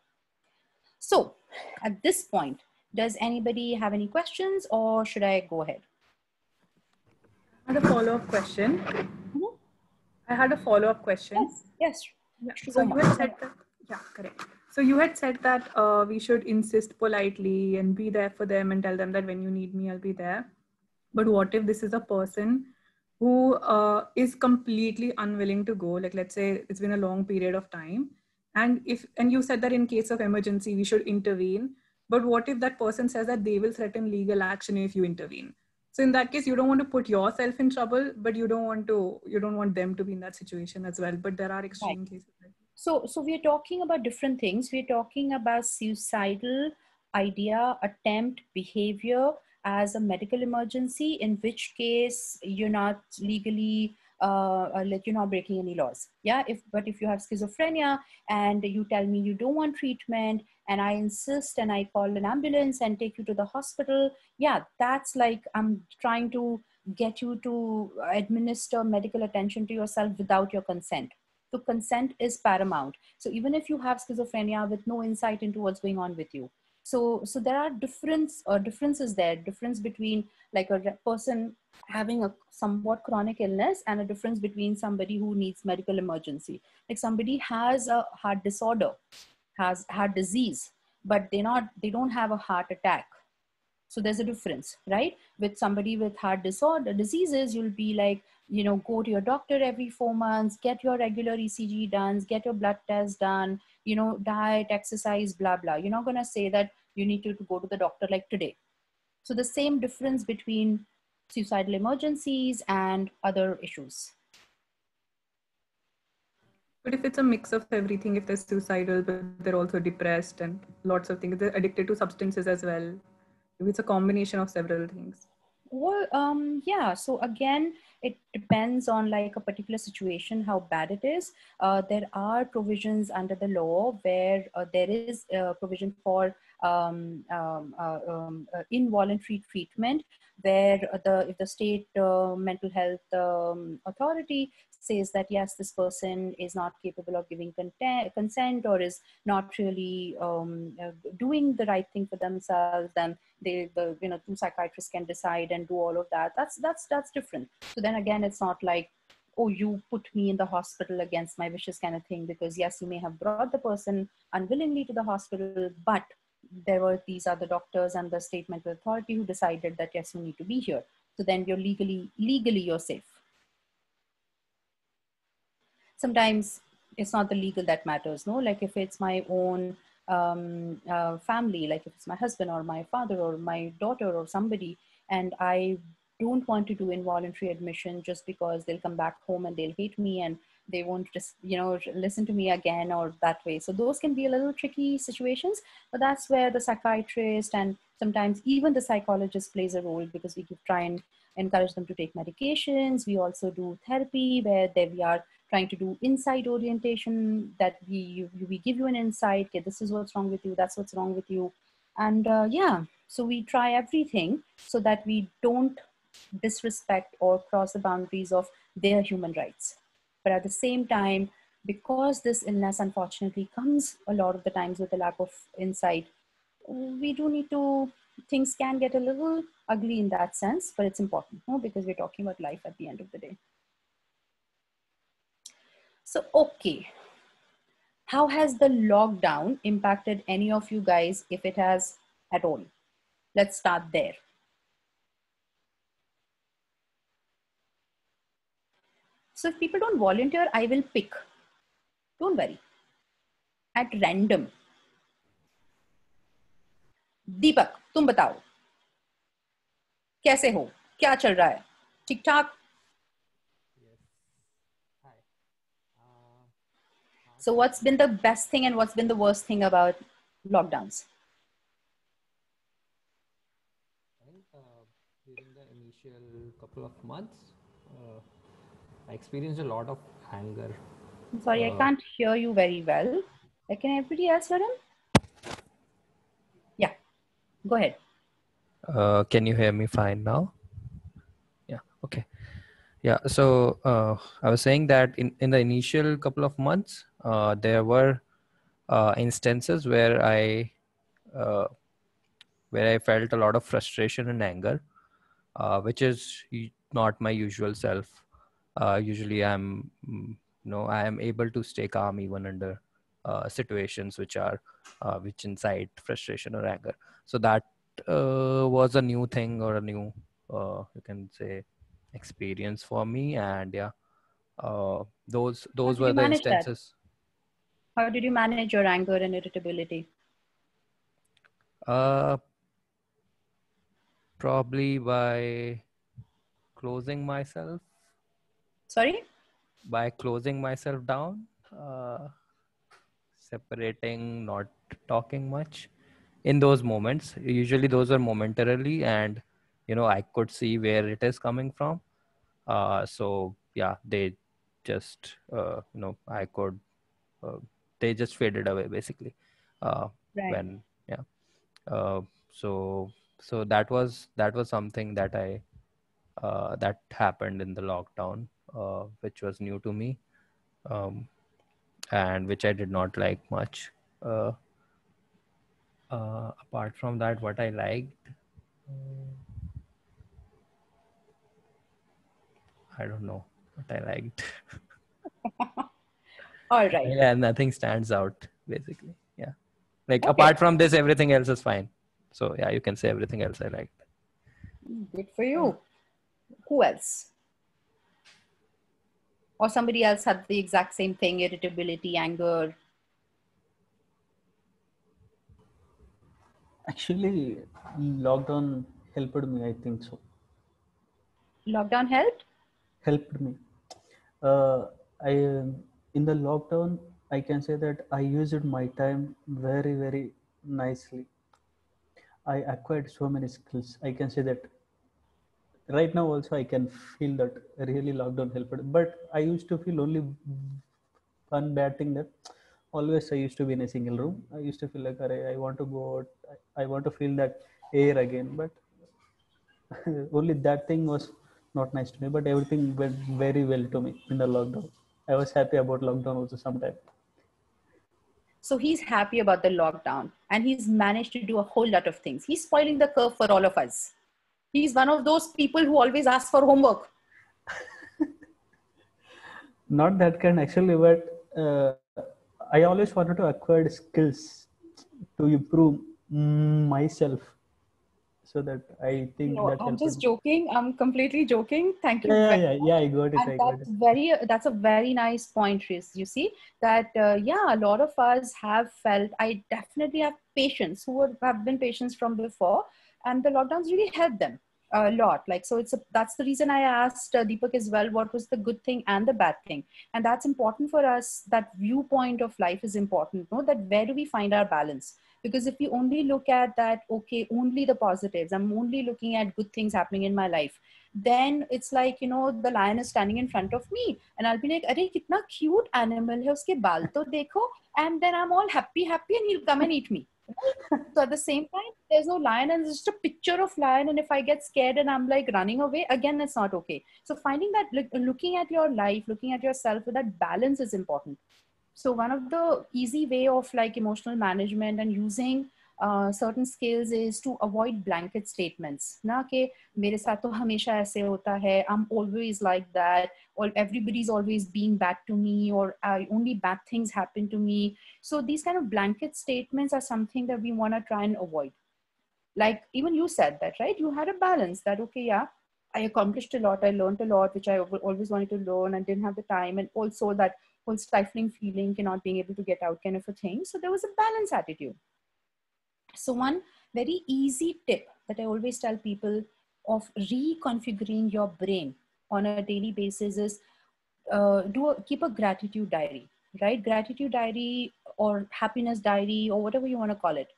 So at this point, does anybody have any questions, or should I go ahead? I had a follow-up question. Mm-hmm. I had a follow-up question. Yes, yes. Yeah. So you had said that, yeah, correct. So you had said that we should insist politely and be there for them and tell them that when you need me, I'll be there. But what if this is a person who is completely unwilling to go? Like, let's say it's been a long period of time. And you said that in case of emergency, we should intervene. But what if that person says that they will threaten legal action if you intervene? So in that case, you don't want to put yourself in trouble, but you don't want them to be in that situation as well. But there are extreme cases. So we're talking about different things. We're talking about suicidal idea, attempt, behavior as a medical emergency, in which case you're not legally, like, you're not breaking any laws. Yeah. But if you have schizophrenia and you tell me you don't want treatment, and I insist and I call an ambulance and take you to the hospital, yeah, that's like, I'm trying to get you to administer medical attention to yourself without your consent. So consent is paramount. So even if you have schizophrenia with no insight into what's going on with you. So there are differences there, difference between like a person having a somewhat chronic illness, and a difference between somebody who needs medical emergency. Like somebody has a heart disorder, has heart disease, but they don't have a heart attack. So there's a difference, right? With somebody with heart diseases, you'll be like, you know, go to your doctor every 4 months, get your regular ECG done, get your blood test done, you know, diet, exercise, blah, blah. You're not going to say that you need to go to the doctor like today. So the same difference between suicidal emergencies and other issues. But if it's a mix of everything, if they're suicidal, but they're also depressed and lots of things, they're addicted to substances as well. It's a combination of several things. Well, yeah. So again, it depends on like a particular situation, how bad it is. There are provisions under the law where there is provision for involuntary treatment, where if the state mental health authority says that yes, this person is not capable of giving consent, or is not really doing the right thing for themselves, then two psychiatrists can decide and do all of that. That's different. So then again, it's not like, oh, you put me in the hospital against my wishes kind of thing, because yes, you may have brought the person unwillingly to the hospital, but there were these other doctors and the state mental authority who decided that yes, you need to be here. So then you're legally you're safe. Sometimes it's not the legal that matters, no? Like if it's my own family, like if it's my husband or my father or my daughter or somebody, and I don't want to do involuntary admission just because they'll come back home and they'll hate me and they won't just, you know, listen to me again or that way. So those can be a little tricky situations, but that's where the psychiatrist and sometimes even the psychologist plays a role, because we try and encourage them to take medications. We also do therapy where we are trying to do insight orientation, that we give you an insight, okay, this is what's wrong with you, that's what's wrong with you. And yeah, so we try everything so that we don't disrespect or cross the boundaries of their human rights. But at the same time, because this illness unfortunately comes a lot of the times with a lack of insight, we do need to, things can get a little ugly in that sense, but it's important, no? Because we're talking about life at the end of the day. So, okay. How has the lockdown impacted any of you guys, if it has at all? Let's start there. So if people don't volunteer, I will pick. Don't worry. At random. दीपक, तुम बताओ कैसे हो, क्या चल रहा है, ठीक ठाक? So what's been the best thing and what's been the worst thing about lockdowns? I think during the initial couple of months, I experienced a lot of anger. I'm sorry, I can't hear you very well. Can everybody else hear him? Yeah, go ahead. Can you hear me fine now? Yeah, okay. Yeah, so I was saying that in the initial couple of months, there were instances where I felt a lot of frustration and anger, which is not my usual self. Usually I am able to stay calm even under situations which incite frustration or anger. So that was a new thing, or a new you can say experience for me. And yeah, those were the instances. How did you manage your anger and irritability? Probably by closing myself. Sorry? By closing myself down, separating, not talking much in those moments. Usually those are momentarily, and I could see where it is coming from. So yeah, they just I could they just faded away basically. Right. When so that was something that I that happened in the lockdown, which was new to me, and which I did not like much. Apart from that, what I liked, I don't know what I liked. All right. Yeah, nothing stands out basically. Yeah, like okay. Apart from this, everything else is fine. So yeah, you can say everything else I liked. Good for you. Who else? Or somebody else had the exact same thing, irritability, anger? Actually, lockdown helped me, I think so. Lockdown helped? Helped me. In the lockdown, I can say that I used my time very, very nicely. I acquired so many skills. I can say that right now also I can feel that really lockdown helped. But I used to feel only one bad thing, that always I used to be in a single room. I used to feel like, I want to go out. I want to feel that air again. But only that thing was not nice to me. But everything went very well to me in the lockdown. I was happy about lockdown also sometime. So he's happy about the lockdown, and he's managed to do a whole lot of things. He's spoiling the curve for all of us. He's one of those people who always ask for homework. Not that kind actually, but I always wanted to acquire skills to improve myself. so that I think No, that I'm helped just me. joking. I'm completely joking. Thank you Yeah, very yeah, much. yeah, I got it. And I got it. that's a very nice point, Riz. You see that, yeah, a lot of us have felt, I definitely have patients who have been patients from before, and the lockdowns really helped them a lot. Like, so that's the reason I asked Deepak as well, what was the good thing and the bad thing? And that's important for us. That viewpoint of life is important, no? That where do we find our balance? Because if we only look at that, okay, only the positives, I'm only looking at good things happening in my life, then it's like, you know, the lion is standing in front of me and I'll be like, "Arey, kitna cute animal hai, uske baal to dekho," and then I'm all happy and he'll come and eat me. So at the same time, there's no lion and it's just a picture of lion, and if I get scared and I'm like running away, again, that's not okay. So finding that, looking at your life, looking at yourself with that balance is important. So one of the easy way of like emotional management and using certain skills is to avoid blanket statements. ना कि मेरे साथ तो हमेशा ऐसे होता है, I'm always like that, or everybody's always being bad to me, or only bad things happen to me. So these kind of blanket statements are something that we want to try and avoid. Like even you said that, right? You had a balance that, okay, yeah, I accomplished a lot, I learned a lot, which I always wanted to learn and didn't have the time. And also that whole stifling feeling, cannot being able to get out kind of a thing. So there was a balance attitude. So one very easy tip that I always tell people of reconfiguring your brain on a daily basis is keep a gratitude diary, right? Gratitude diary or happiness diary or whatever you want to call it.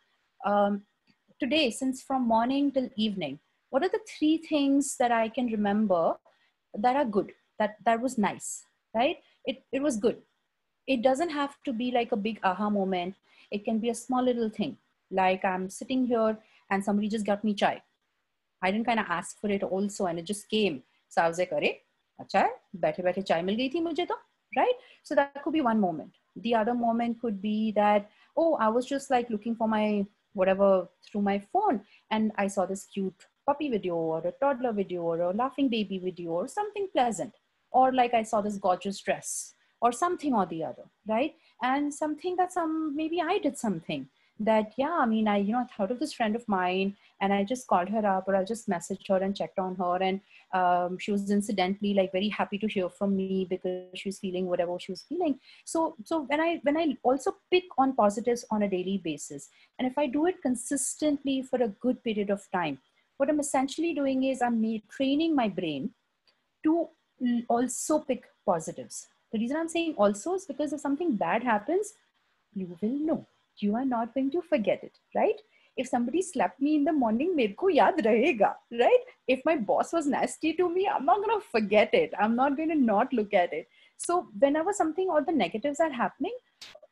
Today, since from morning till evening, what are the 3 things that I can remember that are good, that was nice, right? It was good. It doesn't have to be like a big aha moment. It can be a small little thing. Like I'm sitting here and somebody just got me chai. I didn't kind of ask for it also, and it just came. So I was like, "Arey, acha hai, baithe baithe chai mil gayi thi mujhe to," right? So that could be one moment. The other moment could be that, oh, I was just like looking for my whatever through my phone, and I saw this cute puppy video or a toddler video or a laughing baby video or something pleasant, or like I saw this gorgeous dress or something or the other, right? And something that maybe I did something that, yeah, I mean, I thought of this friend of mine and I just called her up, or I just messaged her and checked on her, and she was incidentally like very happy to hear from me because she was feeling whatever she was feeling. So when I also pick on positives on a daily basis, and if I do it consistently for a good period of time, what I'm essentially doing is I'm training my brain to also pick positives. The reason I'm saying also is because if something bad happens, you will know. You are not going to forget it, right? If somebody slapped me in the morning, mere ko yaad rahega, right? If my boss was nasty to me, I'm not going to forget it. I'm not going to not look at it. So whenever something or the negatives are happening,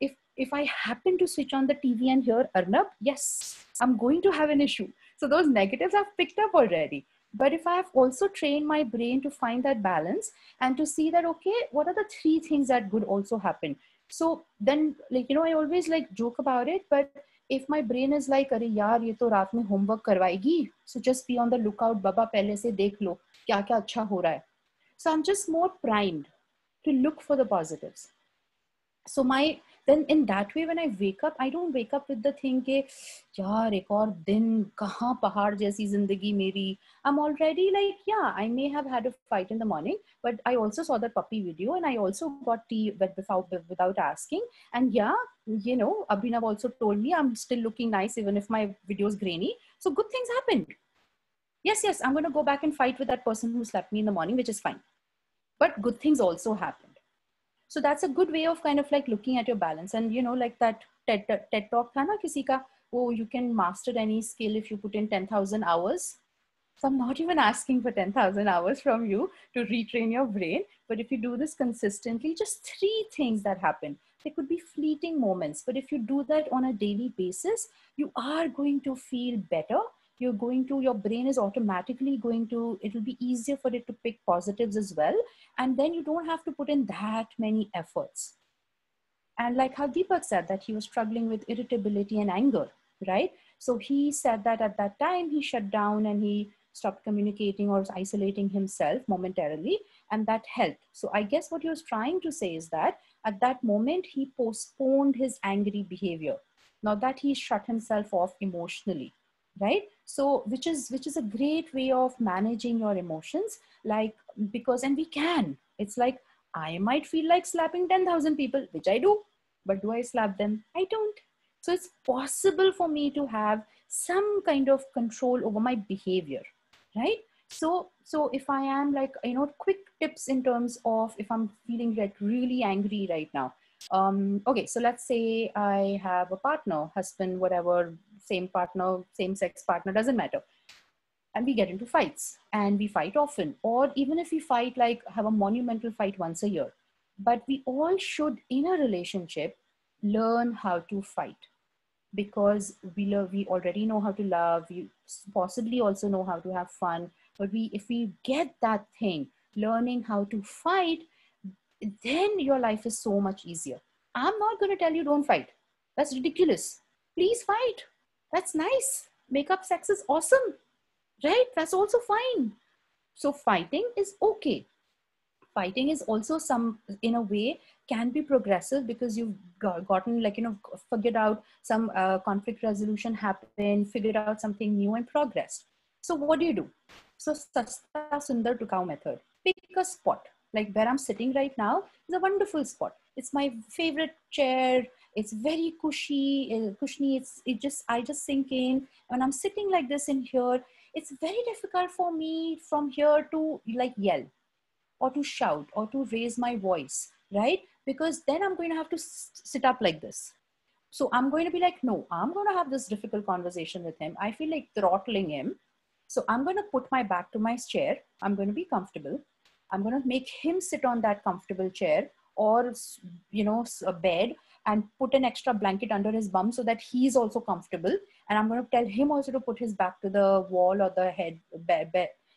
if I happen to switch on the TV and hear Arnab, yes, I'm going to have an issue. So those negatives I've picked up already. But if I have also trained my brain to find that balance and to see that, okay, what are the 3 things that could also happen? So then, like, I always like joke about it, but if my brain is like, "Arey yaar, ye to raat mein homework karwaegi, so just be on the lookout, baba pehle se dekh lo, kya kya acha ho raha hai." So I'm just more primed to look for the positives. So then in that way, when I wake up, I don't wake up with the thing ke yaar ek aur din kahan pahad jaisi zindagi meri. I'm already like, yeah, I may have had a fight in the morning, but I also saw that puppy video and I also got tea without asking. And yeah, Abhinav also told me I'm still looking nice even if my video is grainy. So good things happened. Yes, I'm going to go back and fight with that person who slapped me in the morning, which is fine. But good things also happened. So that's a good way of kind of like looking at your balance. And like that TED talk tha na kisi ka, oh, you can master any skill if you put in 10,000 hours. So I'm not even asking for 10,000 hours from you to retrain your brain. But if you do this consistently, just 3 things that happen. There could be fleeting moments, but if you do that on a daily basis, you are going to feel better. Your brain is automatically it'll be easier for it to pick positives as well. And then you don't have to put in that many efforts. And like how Deepak said that he was struggling with irritability and anger, right? So he said that at that time he shut down and he stopped communicating or isolating himself momentarily, and that helped. So I guess what he was trying to say is that at that moment he postponed his angry behavior, not that he shut himself off emotionally. right? So which is a great way of managing your emotions, like, because, and we can, it's like, I might feel like slapping 10,000 people, which I do, but do I slap them? I don't. So it's possible for me to have some kind of control over my behavior, right? So if I am like, quick tips in terms of if I'm feeling like really angry right now. Okay, so let's say I have a partner, husband, whatever, same partner, same sex partner, doesn't matter. And we get into fights, and we fight often, or even if we fight, like have a monumental fight once a year. But we all should, in a relationship, learn how to fight, because we already know how to love, we possibly also know how to have fun. But if we get that thing, learning how to fight, then your life is so much easier. I'm not going to tell you don't fight. That's ridiculous. Please fight. That's nice. Makeup sex is awesome, right? That's also fine. So fighting is okay. Fighting is also in a way, can be progressive, because you've gotten, like, figured out some conflict resolution happened, figured out something new and progressed. So what do? So Sasta Sundar Tukau method. Pick a spot. Like where I'm sitting right now is a wonderful spot. It's my favorite chair. It's very cushy. I just sink in. When I'm sitting like this in here, it's very difficult for me from here to like yell, or to shout, or to raise my voice, right? Because then I'm going to have to sit up like this. So I'm going to be like, no, I'm going to have this difficult conversation with him. I feel like throttling him. So I'm going to put my back to my chair. I'm going to be comfortable. I'm going to make him sit on that comfortable chair, or, a bed, and put an extra blanket under his bum so that he's also comfortable. And I'm going to tell him also to put his back to the wall or the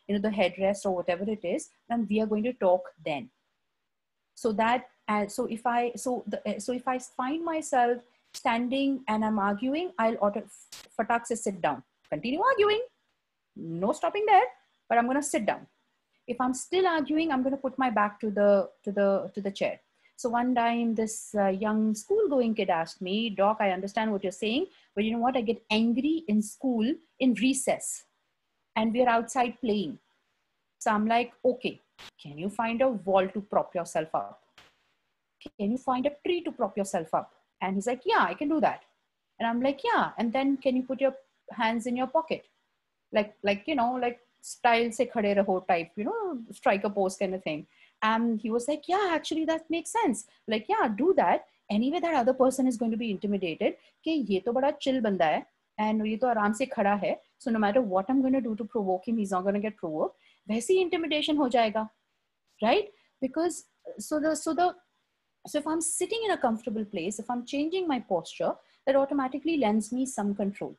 the headrest or whatever it is. And we are going to talk then. So that, so if I find myself standing and I'm arguing, I'll fatak se sit down, continue arguing, no stopping there, but I'm going to sit down. If I'm still arguing, I'm going to put my back to the chair. So one time, this young school-going kid asked me, "Doc, I understand what you're saying, but you know what? I get angry in school in recess, and we're outside playing." So I'm like, "Okay, can you find a wall to prop yourself up? Can you find a tree to prop yourself up?" And he's like, "Yeah, I can do that." And I'm like, "Yeah." And then can you put your hands in your pocket? Like style se khade raho type, striker pose kind of thing. And he was like, "Yeah, actually that makes sense. Like, yeah, do that. Anyway, that other person is going to be intimidated. Ke ye to bada chill banda hai, and ye to aaram se khada hai. So no matter what I'm going to do to provoke him, he's not going to get provoked. Waisi intimidation ho jayega, right? Because so if I'm sitting in a comfortable place, if I'm changing my posture, that automatically lends me some control.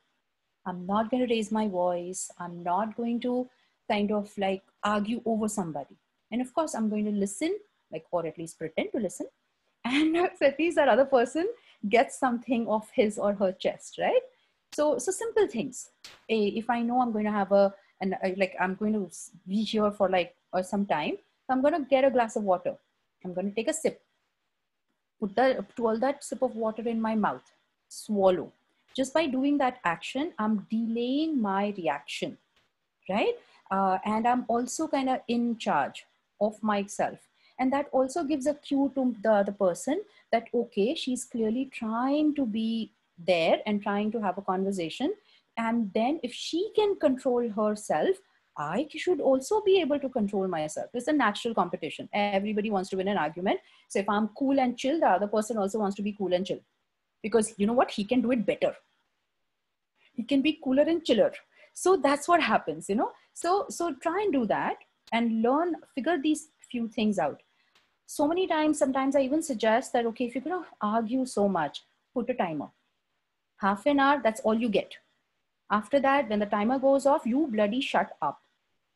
I'm not going to raise my voice. I'm not going to kind of like argue over somebody. And of course, I'm going to listen, like, or at least pretend to listen. And at least that other person gets something off his or her chest, right? So simple things. If I know I'm going to have I'm going to be here for some time, so I'm going to get a glass of water. I'm going to take a sip. Twirl that sip of water in my mouth. Swallow. Just by doing that action, I'm delaying my reaction, right? And I'm also kind of in charge of myself. And that also gives a cue to the other person that, okay, she's clearly trying to be there and trying to have a conversation. And then if she can control herself, I should also be able to control myself. It's a natural competition. Everybody wants to win an argument. So if I'm cool and chill, the other person also wants to be cool and chill. Because you know what? He can do it better. He can be cooler and chiller. So that's what happens, So try and do that and learn, figure these few things out. So many times, sometimes I even suggest that, okay, if you're going to argue so much, put a timer. Half an hour, that's all you get. After that, when the timer goes off, you bloody shut up.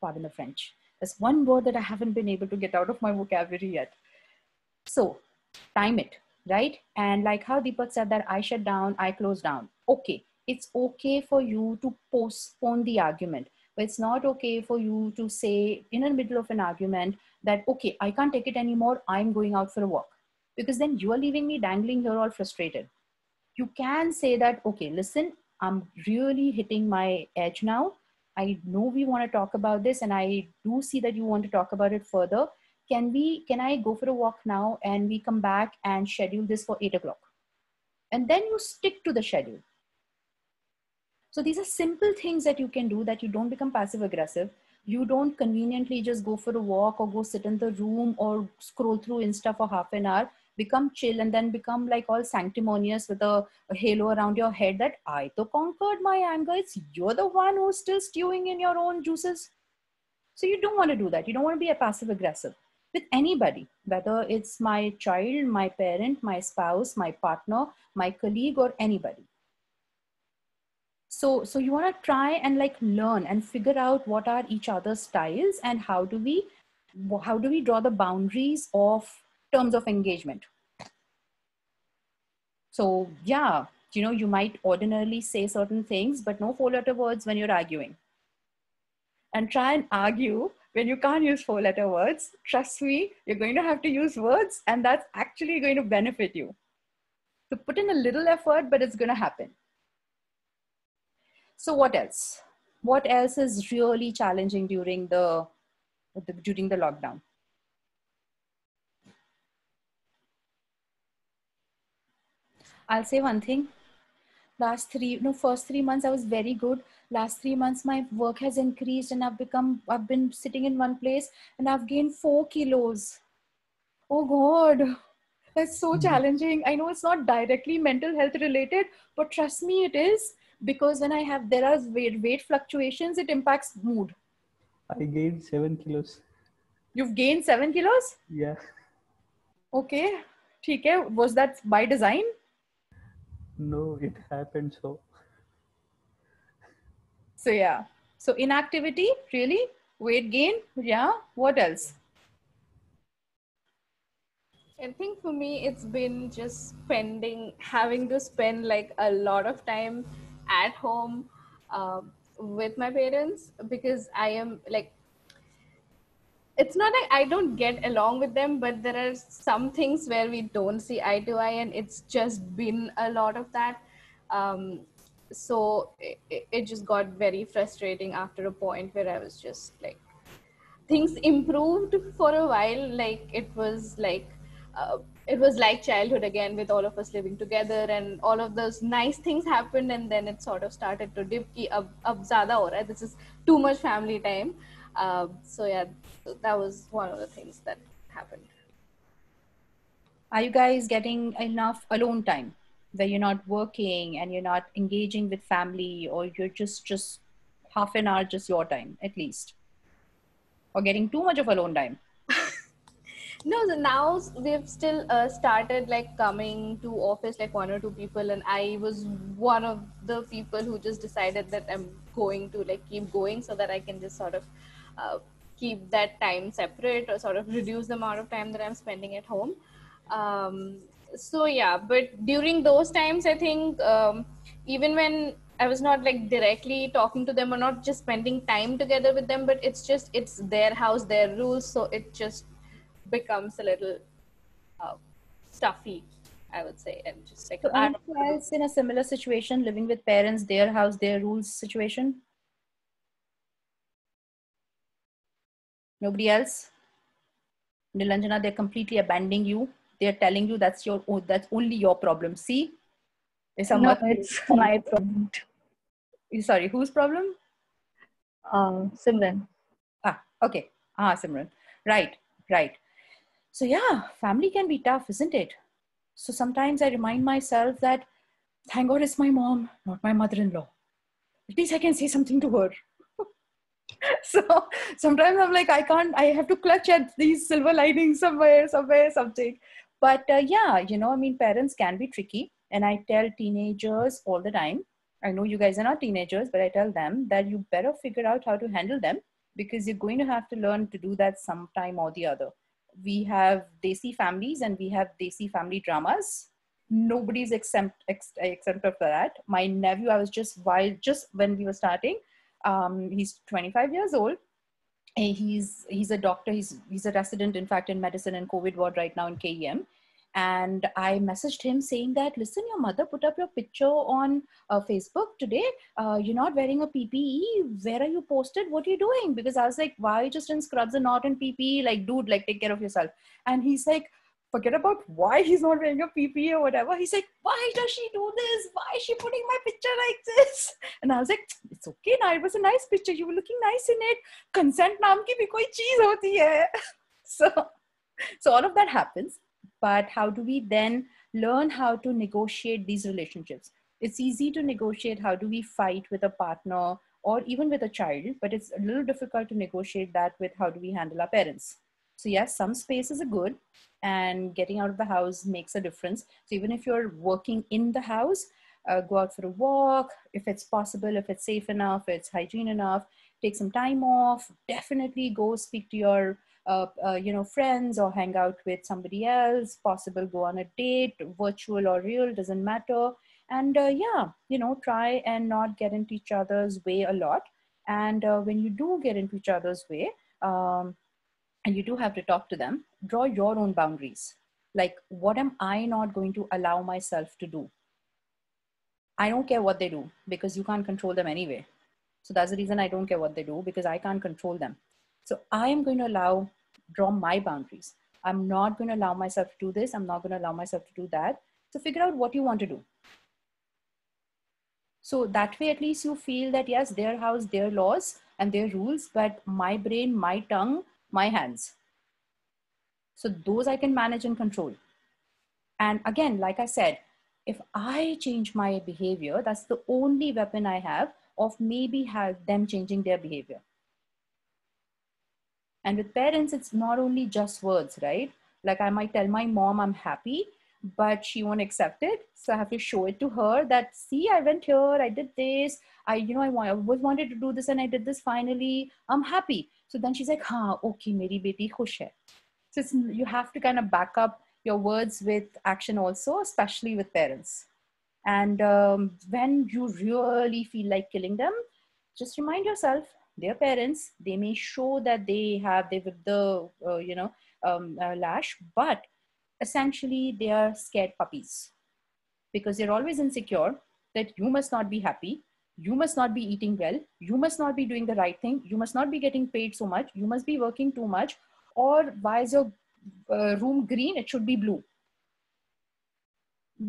Pardon the French. There's one word that I haven't been able to get out of my vocabulary yet. So time it, right? And like how Deepak said that I shut down, I close down. Okay. It's okay for you to postpone the argument, but it's not okay for you to say in the middle of an argument that, okay, I can't take it anymore. I'm going out for a walk, because then you are leaving me dangling here all frustrated. You can say that, okay, listen, I'm really hitting my edge now. I know we want to talk about this, and I do see that you want to talk about it further. Can I go for a walk now and we come back and schedule this for 8 o'clock? And then you stick to the schedule. So these are simple things that you can do, that you don't become passive aggressive. You don't conveniently just go for a walk or go sit in the room or scroll through Insta for half an hour, become chill, and then become like all sanctimonious with a halo around your head that I to conquered my anger. It's you're the one who's still stewing in your own juices. So you don't want to do that. You don't want to be a passive aggressive with anybody, whether it's my child, my parent, my spouse, my partner, my colleague, or anybody. So you want to try and like learn and figure out what are each other's styles and how do we draw the boundaries of terms of engagement. So yeah, you might ordinarily say certain things, but no four-letter words when you're arguing. And try and argue when you can't use four-letter words. Trust me, you're going to have to use words, and that's actually going to benefit you. So put in a little effort, but it's going to happen. So what else? What else is really challenging during the lockdown? I'll say one thing. First 3 months I was very good. Last 3 months my work has increased and I've been sitting in one place and I've gained 4 kilos. Oh God, that's so challenging. I know it's not directly mental health related, but trust me, it is, because when there are weight fluctuations, it impacts mood. I gained 7 kilos. You've gained 7 kilos? Yeah. Okay. Okay. Was that by design? No, it happened so. So yeah. So inactivity, really? Weight gain? Yeah. What else? I think for me, it's been just having to spend like a lot of time at home with my parents, because I am like, it's not like I don't get along with them, but there are some things where we don't see eye to eye, and it's just been a lot of that. So it just got very frustrating after a point where I was just like, things improved for a while. Like it was like childhood again, with all of us living together, and all of those nice things happened, and then it sort of started to dip ki ab zyada ho raha hai, this is too much family time. So yeah, that was one of the things that happened. Are you guys getting enough alone time where you're not working and you're not engaging with family, or you're just half an hour, just your time at least? Or getting too much of alone time? No, so now we've still started like coming to office, like 1 or 2 people, and I was one of the people who just decided that I'm going to like keep going so that I can just sort of keep that time separate, or sort of reduce the amount of time that I'm spending at home. So yeah, but during those times, I think even when I was not like directly talking to them or not just spending time together with them, but it's their house, their rules, so it just becomes a little stuffy, I would say. And just like, so anyone else in a similar situation, living with parents, their house, their rules situation? Nobody else? Nilanjana, they're completely abandoning you. They're telling you that's only your problem. See? No, it's my problem. Sorry, whose problem? Simran. Okay. Simran. Right. So yeah, family can be tough, isn't it? So sometimes I remind myself that, thank God it's my mom, not my mother-in-law. At least I can say something to her. So sometimes I'm like, I have to clutch at these silver linings somewhere, something. But yeah, parents can be tricky. And I tell teenagers all the time, I know you guys are not teenagers, but I tell them that you better figure out how to handle them, because you're going to have to learn to do that sometime or the other. We have desi families and we have desi family dramas. Nobody's exempt for that. My nephew, just when we were starting, he's 25 years old. He's a doctor. He's a resident, in fact, in medicine and COVID ward right now in KEM. And I messaged him saying that, listen, your mother put up your picture on Facebook today. You're not wearing a PPE. Where are you posted? What are you doing? Because I was like, why are you just in scrubs and not in PPE? Like, dude, like, take care of yourself. And he's like, forget about why he's not wearing a PPE or whatever. He's like, why does she do this? Why is she putting my picture like this? And I was like, it's okay now. It was a nice picture. You were looking nice in it. Consent naam ki bhi koi cheez hoti hai. So all of that happens. But how do we then learn how to negotiate these relationships? It's easy to negotiate. How do we fight with a partner or even with a child? But it's a little difficult to negotiate that with how do we handle our parents. So yes, some spaces are good and getting out of the house makes a difference. So even if you're working in the house, go out for a walk, if it's possible, if it's safe enough, it's hygiene enough, take some time off, definitely go speak to your friends or hang out with somebody else, possible go on a date, virtual or real, doesn't matter. And try and not get into each other's way a lot. And when you do get into each other's way, and you do have to talk to them, draw your own boundaries. Like, what am I not going to allow myself to do? I don't care what they do because you can't control them anyway. So that's the reason I don't care what they do, because I can't control them. So I am going to draw my boundaries. I'm not going to allow myself to do this. I'm not going to allow myself to do that. So figure out what you want to do. So that way, at least you feel that, yes, their house, their laws and their rules, but my brain, my tongue, my hands. So those I can manage and control. And again, like I said, if I change my behavior, that's the only weapon I have of maybe them changing their behavior. And with parents, it's not only just words, right? Like I might tell my mom I'm happy, but she won't accept it. So I have to show it to her that, see, I went here, I did this, I wanted to do this and I did this finally, I'm happy. So then she's like, okay, meri beti khush hai. So you have to kind of back up your words with action also, especially with parents. And when you really feel like killing them, just remind yourself, they're parents. They may show that they have the lash, but essentially they are scared puppies because they're always insecure that you must not be happy, you must not be eating well, you must not be doing the right thing, you must not be getting paid so much, you must be working too much, or why is your room green? It should be blue.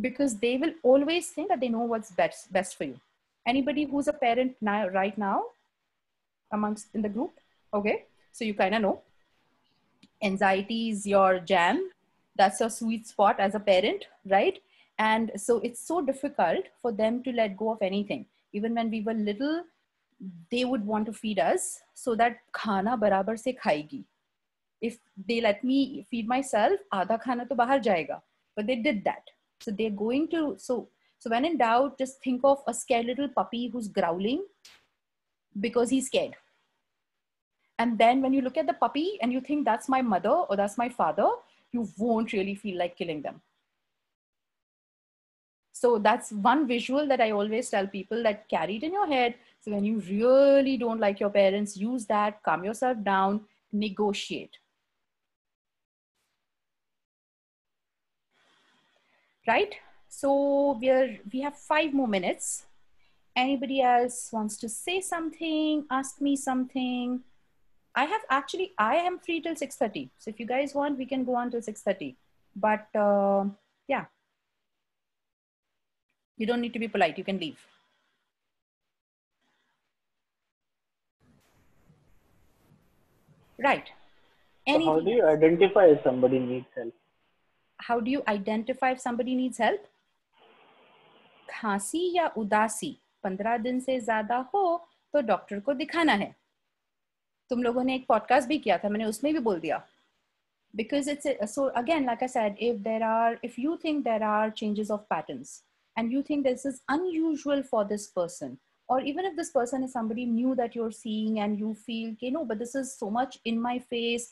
Because they will always think that they know what's best for you. Anybody who's a parent now, right now, amongst in the group? Okay, so you kind of know. Anxiety is your jam. That's your sweet spot as a parent, right? And so it's so difficult for them to let go of anything. Even when we were little, they would want to feed us so that khana barabar se khaegi. If they let me feed myself, aadha khana to bahar jayega. But they did that. So they're going to, so when in doubt, just think of a scared little puppy who's growling because he's scared. And then when you look at the puppy and you think that's my mother or that's my father, you won't really feel like killing them. So that's one visual that I always tell people, that carry it in your head. So when you really don't like your parents, use that, calm yourself down, negotiate. Right? So we have 5 more minutes. Anybody else wants to say something, ask me something? I am free till 6:30. So if you guys want, we can go on till 6:30. But yeah, you don't need to be polite. You can leave. Right. So how do you identify if somebody needs help? How do you identify if somebody needs help? खांसी या उदासी 15 दिन से ज्यादा हो तो doctor को दिखाना है. तुम लोगों ने एक पॉडकास्ट भी किया था, मैंने उसमें भी बोल दिया. Because so again, like I said, if you think there are changes of patterns and you think this is unusual for this person, or even if this person is somebody new that you're seeing and you feel, but this is so much in my face,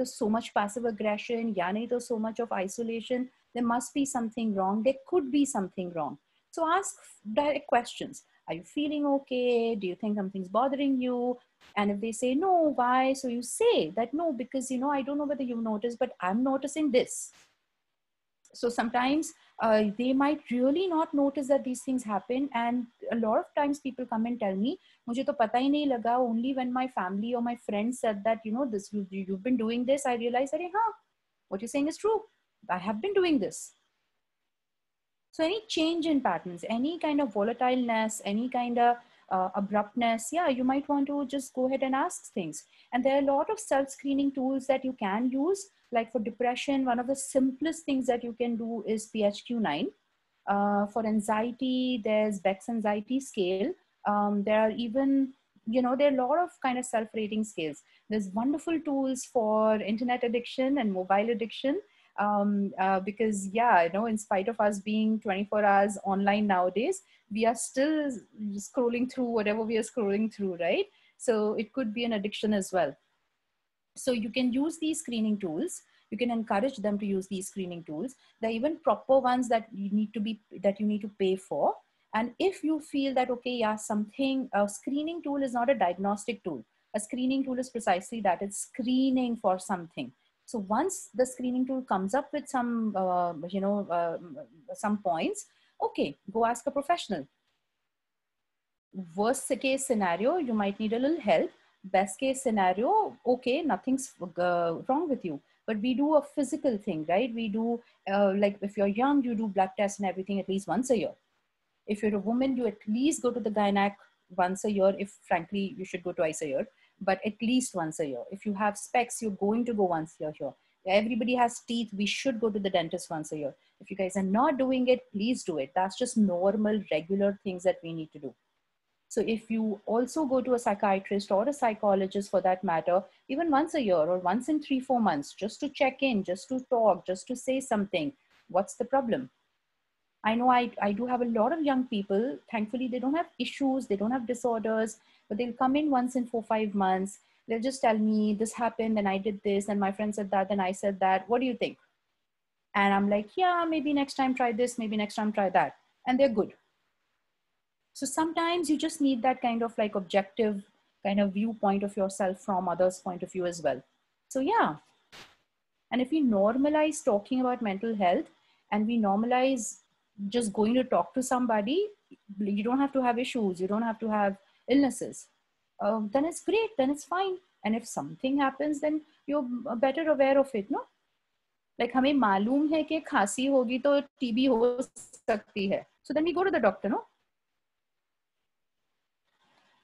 so much passive aggression, so much of isolation, there must be something wrong. There could be something wrong. So ask direct questions. Are you feeling okay? Do you think something's bothering you? And if they say no, why? So you say that no, because, I don't know whether you've noticed, but I'm noticing this. So sometimes they might really not notice that these things happen. And a lot of times people come and tell me, "Mujhe to pata hi nahi laga." Only when my family or my friends said that, you know, this, you've been doing this, I realized that, what you're saying is true. I have been doing this. So any change in patterns, any kind of volatileness, any kind of abruptness, yeah, you might want to just go ahead and ask things. And there are a lot of self-screening tools that you can use. Like for depression, one of the simplest things that you can do is PHQ-9. For anxiety, there's Beck's anxiety scale. There are even, you know, there are a lot of kind of self-rating scales. There's wonderful tools for internet addiction and mobile addiction. Because yeah, you know, in spite of us being 24 hours online nowadays, we are still scrolling through whatever we are scrolling through, right? So it could be an addiction as well. So you can use these screening tools. You can encourage them to use these screening tools. There are even proper ones that you need to pay for. And if you feel that, okay, yeah, a screening tool is not a diagnostic tool. A screening tool is precisely that, it's screening for something. So once the screening tool comes up with some, some points, okay, go ask a professional. Worst case scenario, you might need a little help. Best case scenario, okay, nothing's wrong with you. But we do a physical thing, right? We do, like if you're young, you do blood tests and everything at least once a year. If you're a woman, you at least go to the gynec once a year. If frankly, you should go twice a year, but at least once a year. If you have specs, you're going to go once a year here. Everybody has teeth. We should go to the dentist once a year. If you guys are not doing it, please do it. That's just normal, regular things that we need to do. So if you also go to a psychiatrist or a psychologist for that matter, even once a year or once in 3-4 months, just to check in, just to talk, just to say something, what's the problem? I know I do have a lot of young people. Thankfully, they don't have issues. They don't have disorders, but they'll come in once in 4-5 months. They'll just tell me this happened and I did this and my friend said that and I said that. What do you think? And I'm like, yeah, maybe next time try this, maybe next time try that. And they're good. So sometimes you just need that kind of like objective kind of viewpoint of yourself from others' point of view as well. So yeah. And if we normalize talking about mental health and we normalize just going to talk to somebody, you don't have to have issues. You don't have to have illnesses. Then it's great. Then it's fine. And if something happens, then you're better aware of it, no? Like हमें मालूम है कि खांसी होगी तो TB हो सकती है. So then we go to the doctor, no?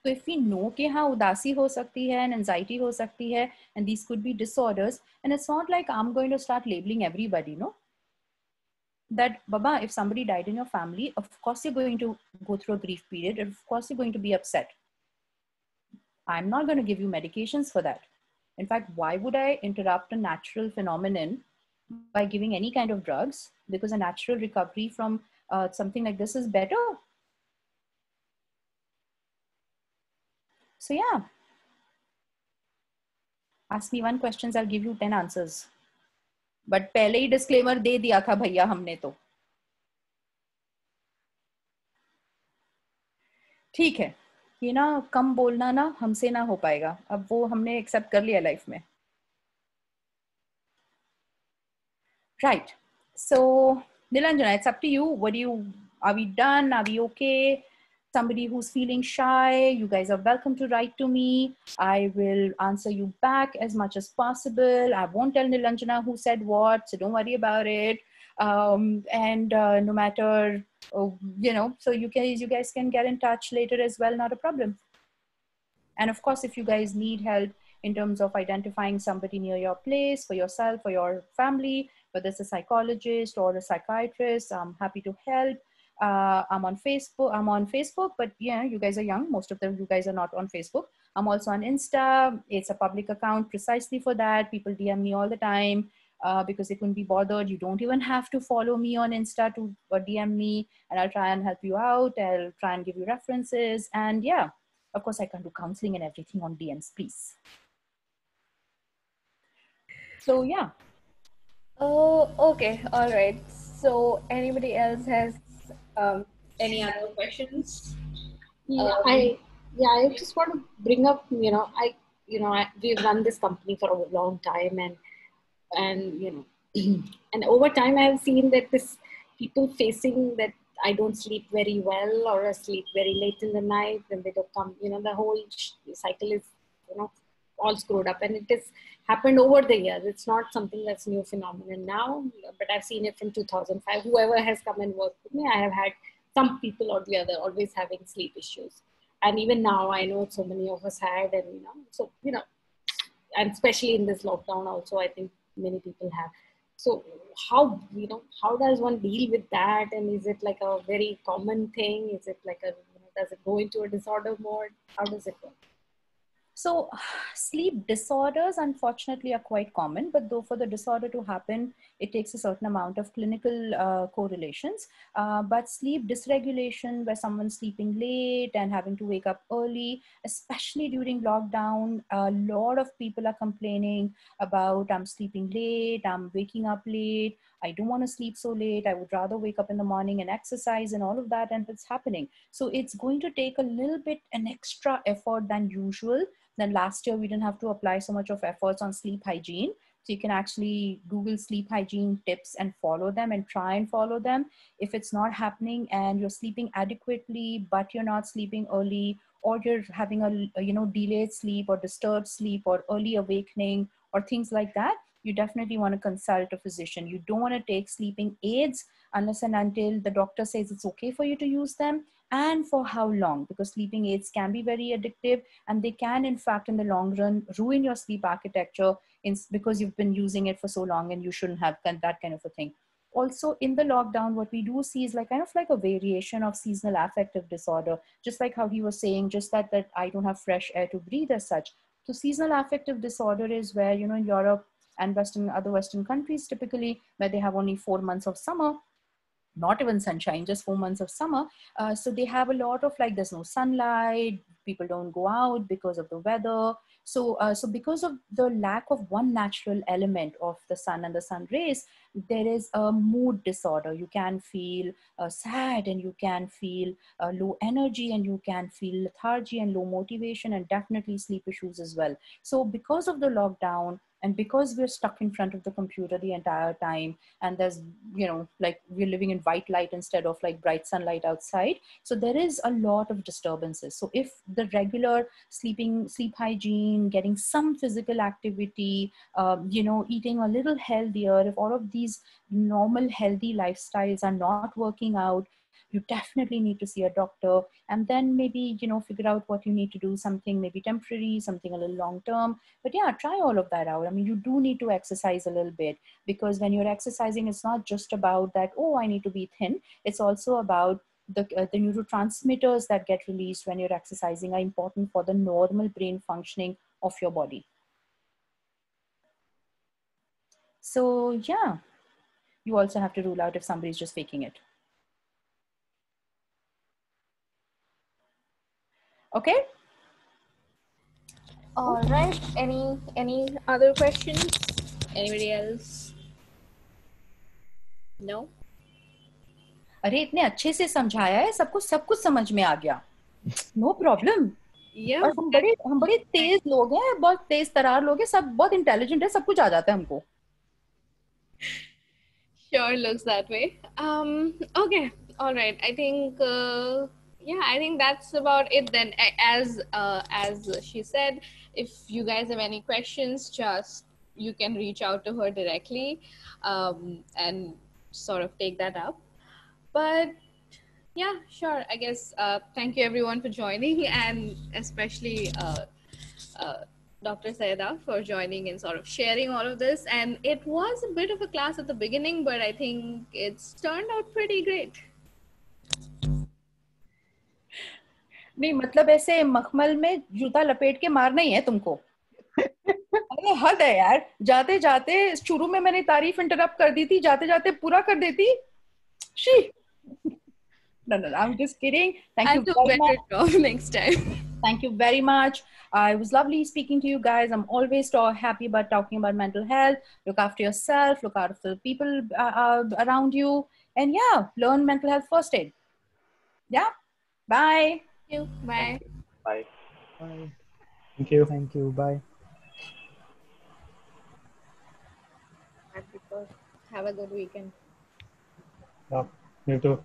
So if we know कि हाँ उदासी हो सकती है and anxiety हो सकती है and these could be disorders, and it's not like I'm going to start labeling everybody, no? That Baba, if somebody died in your family, of course you're going to go through a grief period, and of course you're going to be upset. I'm not going to give you medications for that. In fact, why would I interrupt a natural phenomenon by giving any kind of drugs? Because a natural recovery from something like this is better. So yeah, ask me one question, I'll give you 10 answers. But पहले ही disclaimer दे दिया था भैया हमने तो. ठीक है, ये ना कम बोलना ना हमसे ना हो पाएगा. अब वो हमने एक्सेप्ट कर लिया लाइफ में. Right. So Nilanjana, it's up to you. Are we done? Are we okay? Somebody who's feeling shy, you guys are welcome to write to me. I will answer you back as much as possible. I won't tell Nilanjana who said what, so don't worry about it. No matter, so you guys can get in touch later as well, not a problem. And of course, if you guys need help in terms of identifying somebody near your place, for yourself, for your family, whether it's a psychologist or a psychiatrist, I'm happy to help. I'm on Facebook, but yeah, you guys are young. Most of you guys are not on Facebook. I'm also on Insta. It's a public account precisely for that. People DM me all the time because they couldn't be bothered. You don't even have to follow me on Insta to DM me, and I'll try and help you out. I'll try and give you references. And yeah, of course, I can do counseling and everything on DMs, please. So yeah. Oh, okay. All right. So anybody else has any other questions? I just want to bring up, we've run this company for a long time, and And over time, I have seen that this people facing that I don't sleep very well or I sleep very late in the night, and they don't come, the whole cycle is, all screwed up. And it has happened over the years. It's not something that's new phenomenon now, but I've seen it from 2005. Whoever has come and worked with me, I have had some people or the other always having sleep issues. And even now, I know so many of us had, and, and especially in this lockdown also, I think many people have. So how does one deal with that? And is it like a very common thing? Is it like does it go into a disorder mode? How does it work? So sleep disorders, unfortunately, are quite common, but though for the disorder to happen, it takes a certain amount of clinical correlations. But sleep dysregulation, where someone's sleeping late and having to wake up early, especially during lockdown, a lot of people are complaining about, I'm sleeping late, I'm waking up late, I don't want to sleep so late, I would rather wake up in the morning and exercise and all of that, and it's happening. So it's going to take a little bit an extra effort than usual. Then last year, we didn't have to apply so much of efforts on sleep hygiene. So you can actually Google sleep hygiene tips and follow them and try and follow them. If it's not happening and you're sleeping adequately, but you're not sleeping early, or you're having a delayed sleep or disturbed sleep or early awakening or things like that, you definitely want to consult a physician. You don't want to take sleeping aids unless and until the doctor says it's okay for you to use them, and for how long, because sleeping aids can be very addictive, and they can, in fact, in the long run, ruin your sleep architecture because you've been using it for so long and you shouldn't have that kind of a thing. Also, in the lockdown, what we do see is kind of like a variation of seasonal affective disorder, just like how he was saying, just that I don't have fresh air to breathe as such. So seasonal affective disorder is where, in Europe and other Western countries, typically, where they have only 4 months of summer, not even sunshine, just 4 months of summer. So they have a lot of there's no sunlight, people don't go out because of the weather. So because of the lack of one natural element of the sun and the sun rays, there is a mood disorder. You can feel sad, and you can feel low energy, and you can feel lethargy and low motivation, and definitely sleep issues as well. So because of the lockdown, and because we're stuck in front of the computer the entire time, and there's, we're living in white light instead of bright sunlight outside. So there is a lot of disturbances. So if the regular sleep hygiene, getting some physical activity, eating a little healthier, if all of these normal healthy lifestyles are not working out, you definitely need to see a doctor, and then maybe, figure out what you need to do, something maybe temporary, something a little long term. But yeah, try all of that out. I mean, you do need to exercise a little bit, because when you're exercising, it's not just about that, oh, I need to be thin. It's also about the neurotransmitters that get released when you're exercising are important for the normal brain functioning of your body. So yeah, you also have to rule out if somebody's just faking it. Okay. All right. Any other questions? Anybody else? No. अरे इतने अच्छे से समझाया है, सबको सब कुछ समझ में आ गया. No problem. Yeah. और हम बड़े तेज लोग हैं, बहुत तेज तरार लोग हैं, सब बहुत इंटेलिजेंट है, सब कुछ आ जाता है हमको. Sure looks that way. Okay. All right. I think I think that's about it then. As she said, if you guys have any questions, just you can reach out to her directly and sort of take that up. But yeah, sure. I guess thank you everyone for joining, and especially Dr. Syeda for joining and sort of sharing all of this. And it was a bit of a class at the beginning, but I think it's turned out pretty great. नहीं, मतलब ऐसे मखमल में जूता लपेट के मारना ही है तुमको. अरे हद है यार, जाते जाते शुरू में मैंने तारीफ इंटरप्ट कर दी थी, जाते जाते पूरा कर देती. She. No, I'm just kidding. Thank you very much. Job next time. Thank you very much. It was lovely speaking to you guys. I'm always happy about talking about mental health. Look after yourself, look after the people around you, and yeah, learn mental health first aid. Yeah. Bye. Thank you. Bye. Thank you. Bye. Bye. Thank you. Thank you. Bye. Happy birthday. Have a good weekend. Yeah, you too.